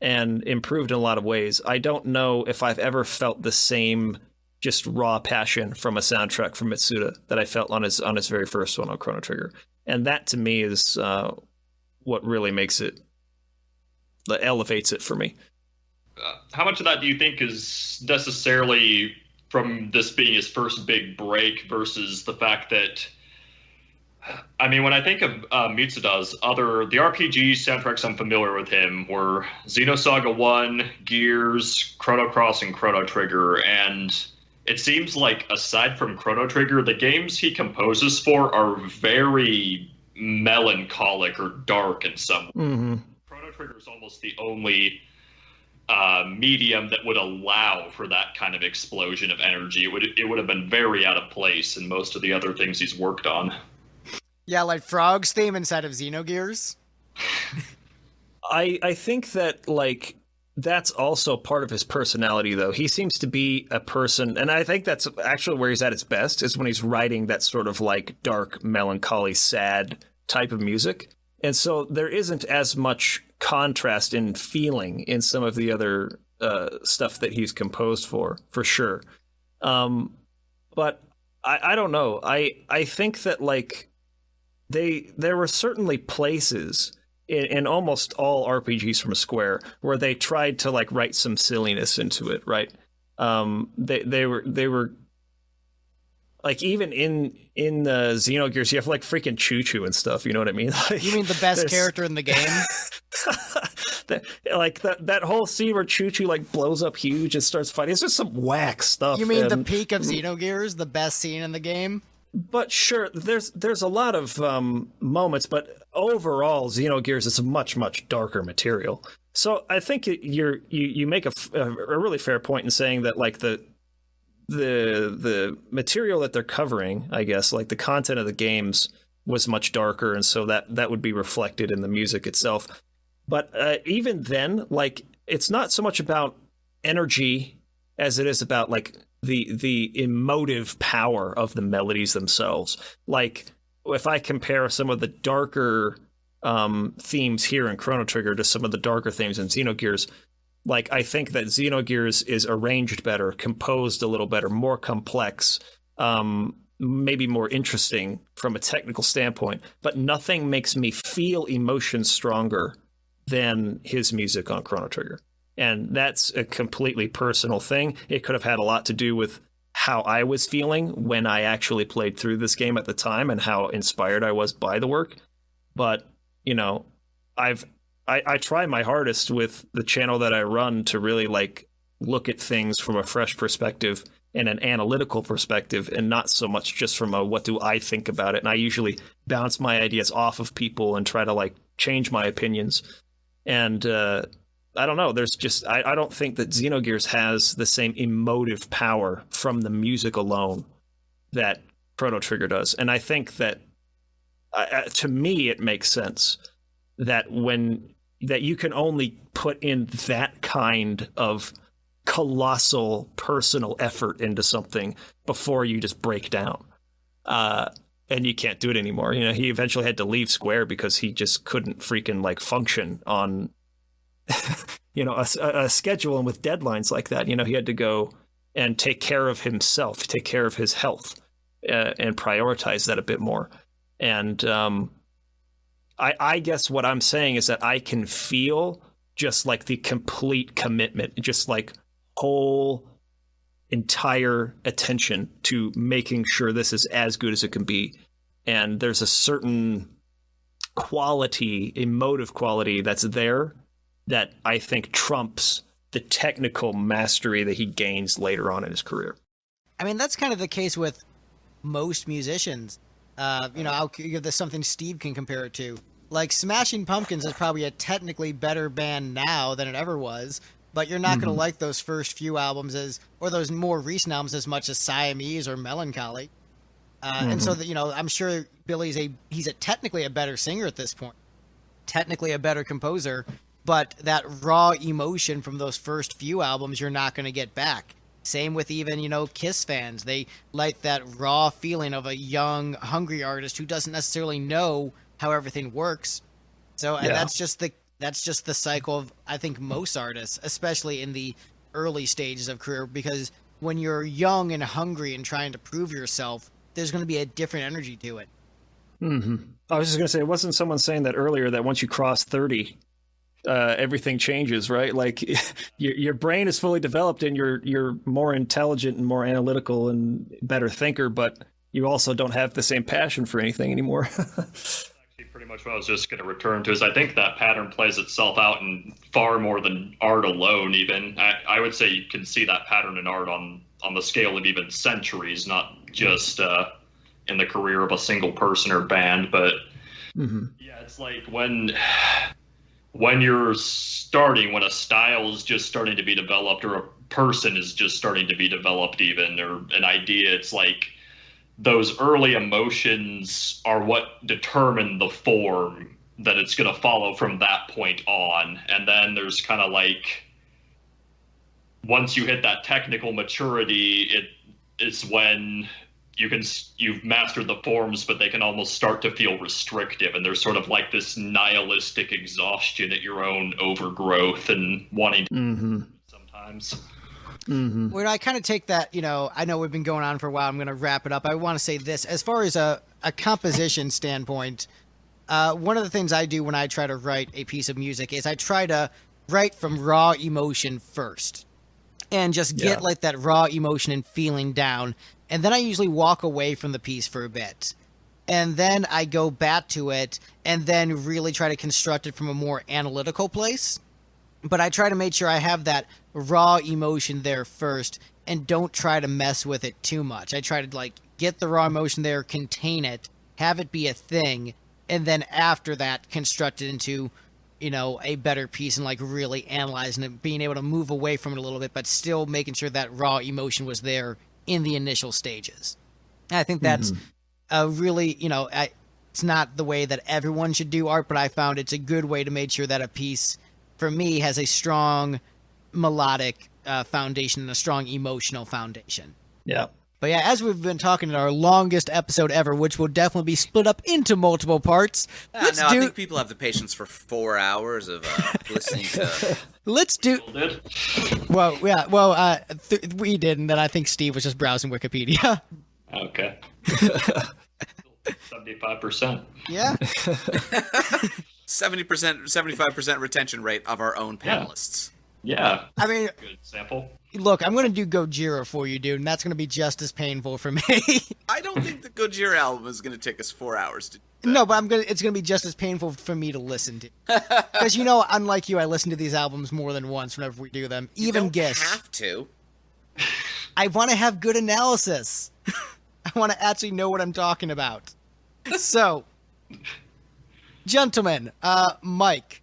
B: and improved in a lot of ways, I don't know if I've ever felt the same just raw passion from a soundtrack from Mitsuda that I felt on his very first one on Chrono Trigger. And that to me is what really elevates it for me.
C: How much of that do you think is necessarily from this being his first big break versus the fact that, I mean, when I think of Mitsuda's the RPG soundtracks I'm familiar with him were Xenosaga 1, Gears, Chrono Cross, and Chrono Trigger, and it seems like aside from Chrono Trigger, the games he composes for are very melancholic or dark in some way. Mm-hmm. Chrono Trigger is almost the only medium that would allow for that kind of explosion of energy. It would have been very out of place in most of the other things he's worked on.
A: Yeah, like Frog's theme inside of Xenogears.
B: I think that like that's also part of his personality, though. He seems to be a person, and I think that's actually where he's at his best, is when he's writing that sort of like dark, melancholy, sad type of music. And so there isn't as much contrast in feeling in some of the other stuff that he's composed for sure. But I don't know. I think that like there were certainly places in almost all RPGs from Square where they tried to like write some silliness into it, right? They were like, even in Xenogears, you have like freaking Choo Choo and stuff. You know what I mean? Like,
A: you mean the best character in the game?
B: that whole scene where Choo Choo like blows up huge and starts fighting. It's just some whack stuff.
A: You mean the peak of Xenogears, the best scene in the game?
B: But sure, there's a lot of moments, but overall, Xenogears is a much darker material. So I think you make a really fair point in saying that like the material that they're covering, I guess, like the content of the games was much darker, and so that would be reflected in the music itself. But even then, like, it's not so much about energy as it is about like the emotive power of the melodies themselves. Like, if I compare some of the darker themes here in Chrono Trigger to some of the darker themes in Xenogears, like, I think that Xenogears is arranged better, composed a little better, more complex, maybe more interesting from a technical standpoint, but nothing makes me feel emotion stronger than his music on Chrono Trigger. And that's a completely personal thing. It could have had a lot to do with how I was feeling when I actually played through this game at the time and how inspired I was by the work. But, you know, I try my hardest with the channel that I run to really like look at things from a fresh perspective and an analytical perspective, and not so much just from a what do I think about it. And I usually bounce my ideas off of people and try to like change my opinions. And I don't know, there's just I don't think that Xenogears has the same emotive power from the music alone that Chrono Trigger does. And I think that to me it makes sense that that you can only put in that kind of colossal personal effort into something before you just break down. And you can't do it anymore. You know, he eventually had to leave Square because he just couldn't freaking like function on, you know, a schedule and with deadlines like that. You know, he had to go and take care of himself, take care of his health, and prioritize that a bit more. And I guess what I'm saying is that I can feel just like the complete commitment, just like whole entire attention to making sure this is as good as it can be. And there's a certain quality, emotive quality that's there that I think trumps the technical mastery that he gains later on in his career.
A: I mean, that's kind of the case with most musicians. You know, I'll give this something Steve can compare it to. Like, Smashing Pumpkins is probably a technically better band now than it ever was, but you're not going to like those first few albums or those more recent albums as much as Siamese or Melancholy. And so, you know, I'm sure Billy's he's technically a better singer at this point, technically a better composer, but that raw emotion from those first few albums you're not going to get back. Same with even, you know, Kiss fans. They like that raw feeling of a young, hungry artist who doesn't necessarily know how everything works. So and that's just the cycle of, I think, most artists, especially in the early stages of career, because when you're young and hungry and trying to prove yourself, there's going to be a different energy to it.
B: I was just going to say, wasn't someone saying that earlier, that once you cross 30, everything changes, right? Like your brain is fully developed and you're more intelligent and more analytical and better thinker, but you also don't have the same passion for anything anymore.
C: Pretty much what I was just going to return to is I think that pattern plays itself out in far more than art alone. Even I would say you can see that pattern in art on the scale of even centuries, not just in the career of a single person or band. But yeah, it's like when you're starting, when a style is just starting to be developed, or a person is just starting to be developed, even, or an idea, it's like those early emotions are what determine the form that it's going to follow from that point on. And then there's kind of like, once you hit that technical maturity, it's when you've mastered the forms, but they can almost start to feel restrictive. And there's sort of like this nihilistic exhaustion at your own overgrowth and wanting to sometimes.
A: When I kind of take that, you know, I know we've been going on for a while. I'm going to wrap it up. I want to say this. As far as a composition standpoint, one of the things I do when I try to write a piece of music is I try to write from raw emotion first and just get like that raw emotion and feeling down. And then I usually walk away from the piece for a bit. and then I go back to it and then really try to construct it from a more analytical place. But I try to make sure I have that raw emotion there first and don't try to mess with it too much. I try to like get the raw emotion there, contain it, have it be a thing, and then after that construct it into, you know, a better piece and like really analyzing it, being able to move away from it a little bit, but still making sure that raw emotion was there in the initial stages. And I think that's a really, you know, it's not the way that everyone should do art, but I found it's a good way to make sure that a piece, for me, has a strong melodic foundation and a strong emotional foundation.
B: Yeah.
A: But yeah, as we've been talking in our longest episode ever, which will definitely be split up into multiple parts.
D: I think people have the patience for 4 hours of listening to...
A: Let's do...
C: Did?
A: Well, yeah, well, we did, and then I think Steve was just browsing Wikipedia.
C: Okay. 75%.
A: Yeah.
D: 75% retention rate of our own panelists.
C: Yeah.
A: I mean...
C: Good sample.
A: Look, I'm going to do Gojira for you, dude, and that's going to be just as painful for me.
D: I don't think the Gojira album is going to take us 4 hours to do that.
A: No, but it's going to be just as painful for me to listen to. Because, you know, unlike you, I listen to these albums more than once whenever we do them.
D: You
A: Even
D: don't
A: Gish.
D: have to.
A: I want to have good analysis. I want to actually know what I'm talking about. So, gentlemen, Mike,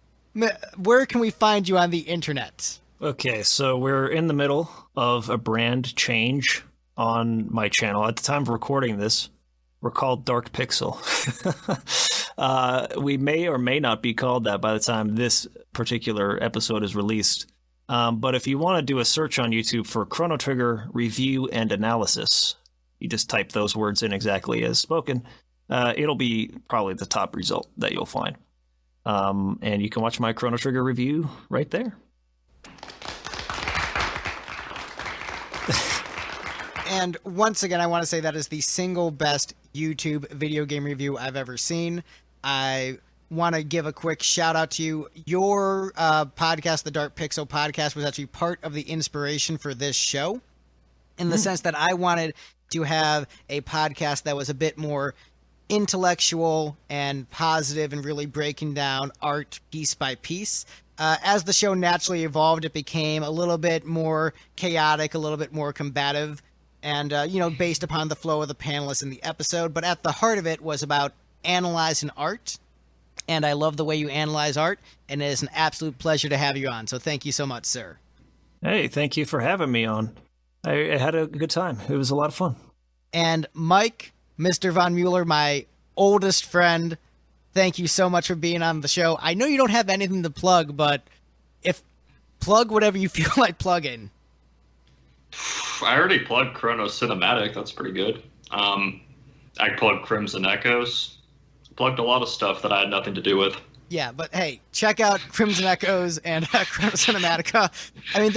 A: where can we find you on the internet?
B: Okay, so we're in the middle of a brand change on my channel. At the time of recording this, we're called Dark Pixel. We may or may not be called that by the time this particular episode is released. But if you want to do a search on YouTube for Chrono Trigger Review and Analysis, you just type those words in exactly as spoken. It'll be probably the top result that you'll find. And you can watch my Chrono Trigger review right there.
A: And once again, I want to say that is the single best YouTube video game review I've ever seen. I want to give a quick shout out to you. Your podcast, the Dark Pixel podcast, was actually part of the inspiration for this show, in the sense that I wanted to have a podcast that was a bit more intellectual and positive and really breaking down art piece by piece. As the show naturally evolved, it became a little bit more chaotic, a little bit more combative, and, you know, based upon the flow of the panelists in the episode. But at the heart of it was about analyzing art, and I love the way you analyze art, and it is an absolute pleasure to have you on. So thank you so much, sir.
B: Hey, thank you for having me on. I had a good time. It was a lot of fun.
A: And Mike, Mr. von Muller, my oldest friend, thank you so much for being on the show. I know you don't have anything to plug, but plug whatever you feel like plugging.
C: I already plugged Chrono Cinematic. That's pretty good. I plugged Crimson Echoes. Plugged a lot of stuff that I had nothing to do with.
A: Yeah, but hey, check out Crimson Echoes and Chrono Cinematica. I mean,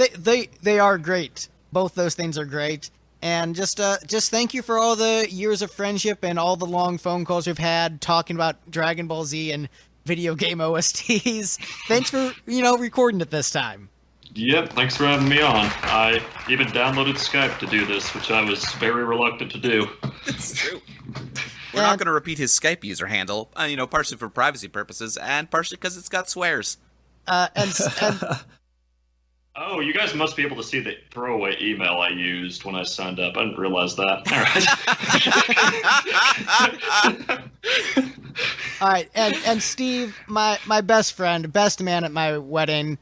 A: they are great. Both those things are great. And just thank you for all the years of friendship and all the long phone calls we've had talking about Dragon Ball Z and video game OSTs. Thanks for, recording it this time.
C: Yep, thanks for having me on. I even downloaded Skype to do this, which I was very reluctant to do.
D: It's true. We're not going to repeat his Skype user handle, partially for privacy purposes and partially because it's got swears.
A: And
C: oh, you guys must be able to see the throwaway email I used when I signed up. I didn't realize that. All right.
A: All right, and Steve, my best friend, best man at my wedding,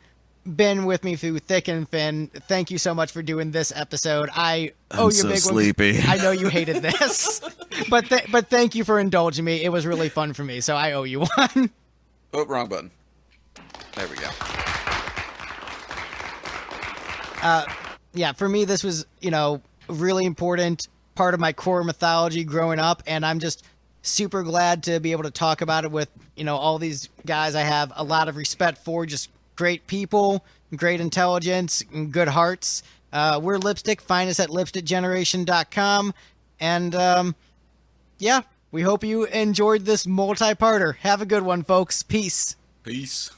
A: been with me through thick and thin. Thank you so much for doing this episode. I owe you a big
D: sleepy.
A: one. I know you hated this, but thank you for indulging me. It was really fun for me, so I owe you one.
D: Oh, wrong button. There we go.
A: Yeah, for me, this was, a really important part of my core mythology growing up, and I'm just super glad to be able to talk about it with, all these guys I have a lot of respect for, just great people, great intelligence, and good hearts. We're Lipstick. Find us at lipstickgeneration.com. And, yeah, we hope you enjoyed this multi-parter. Have a good one, folks. Peace.
D: Peace.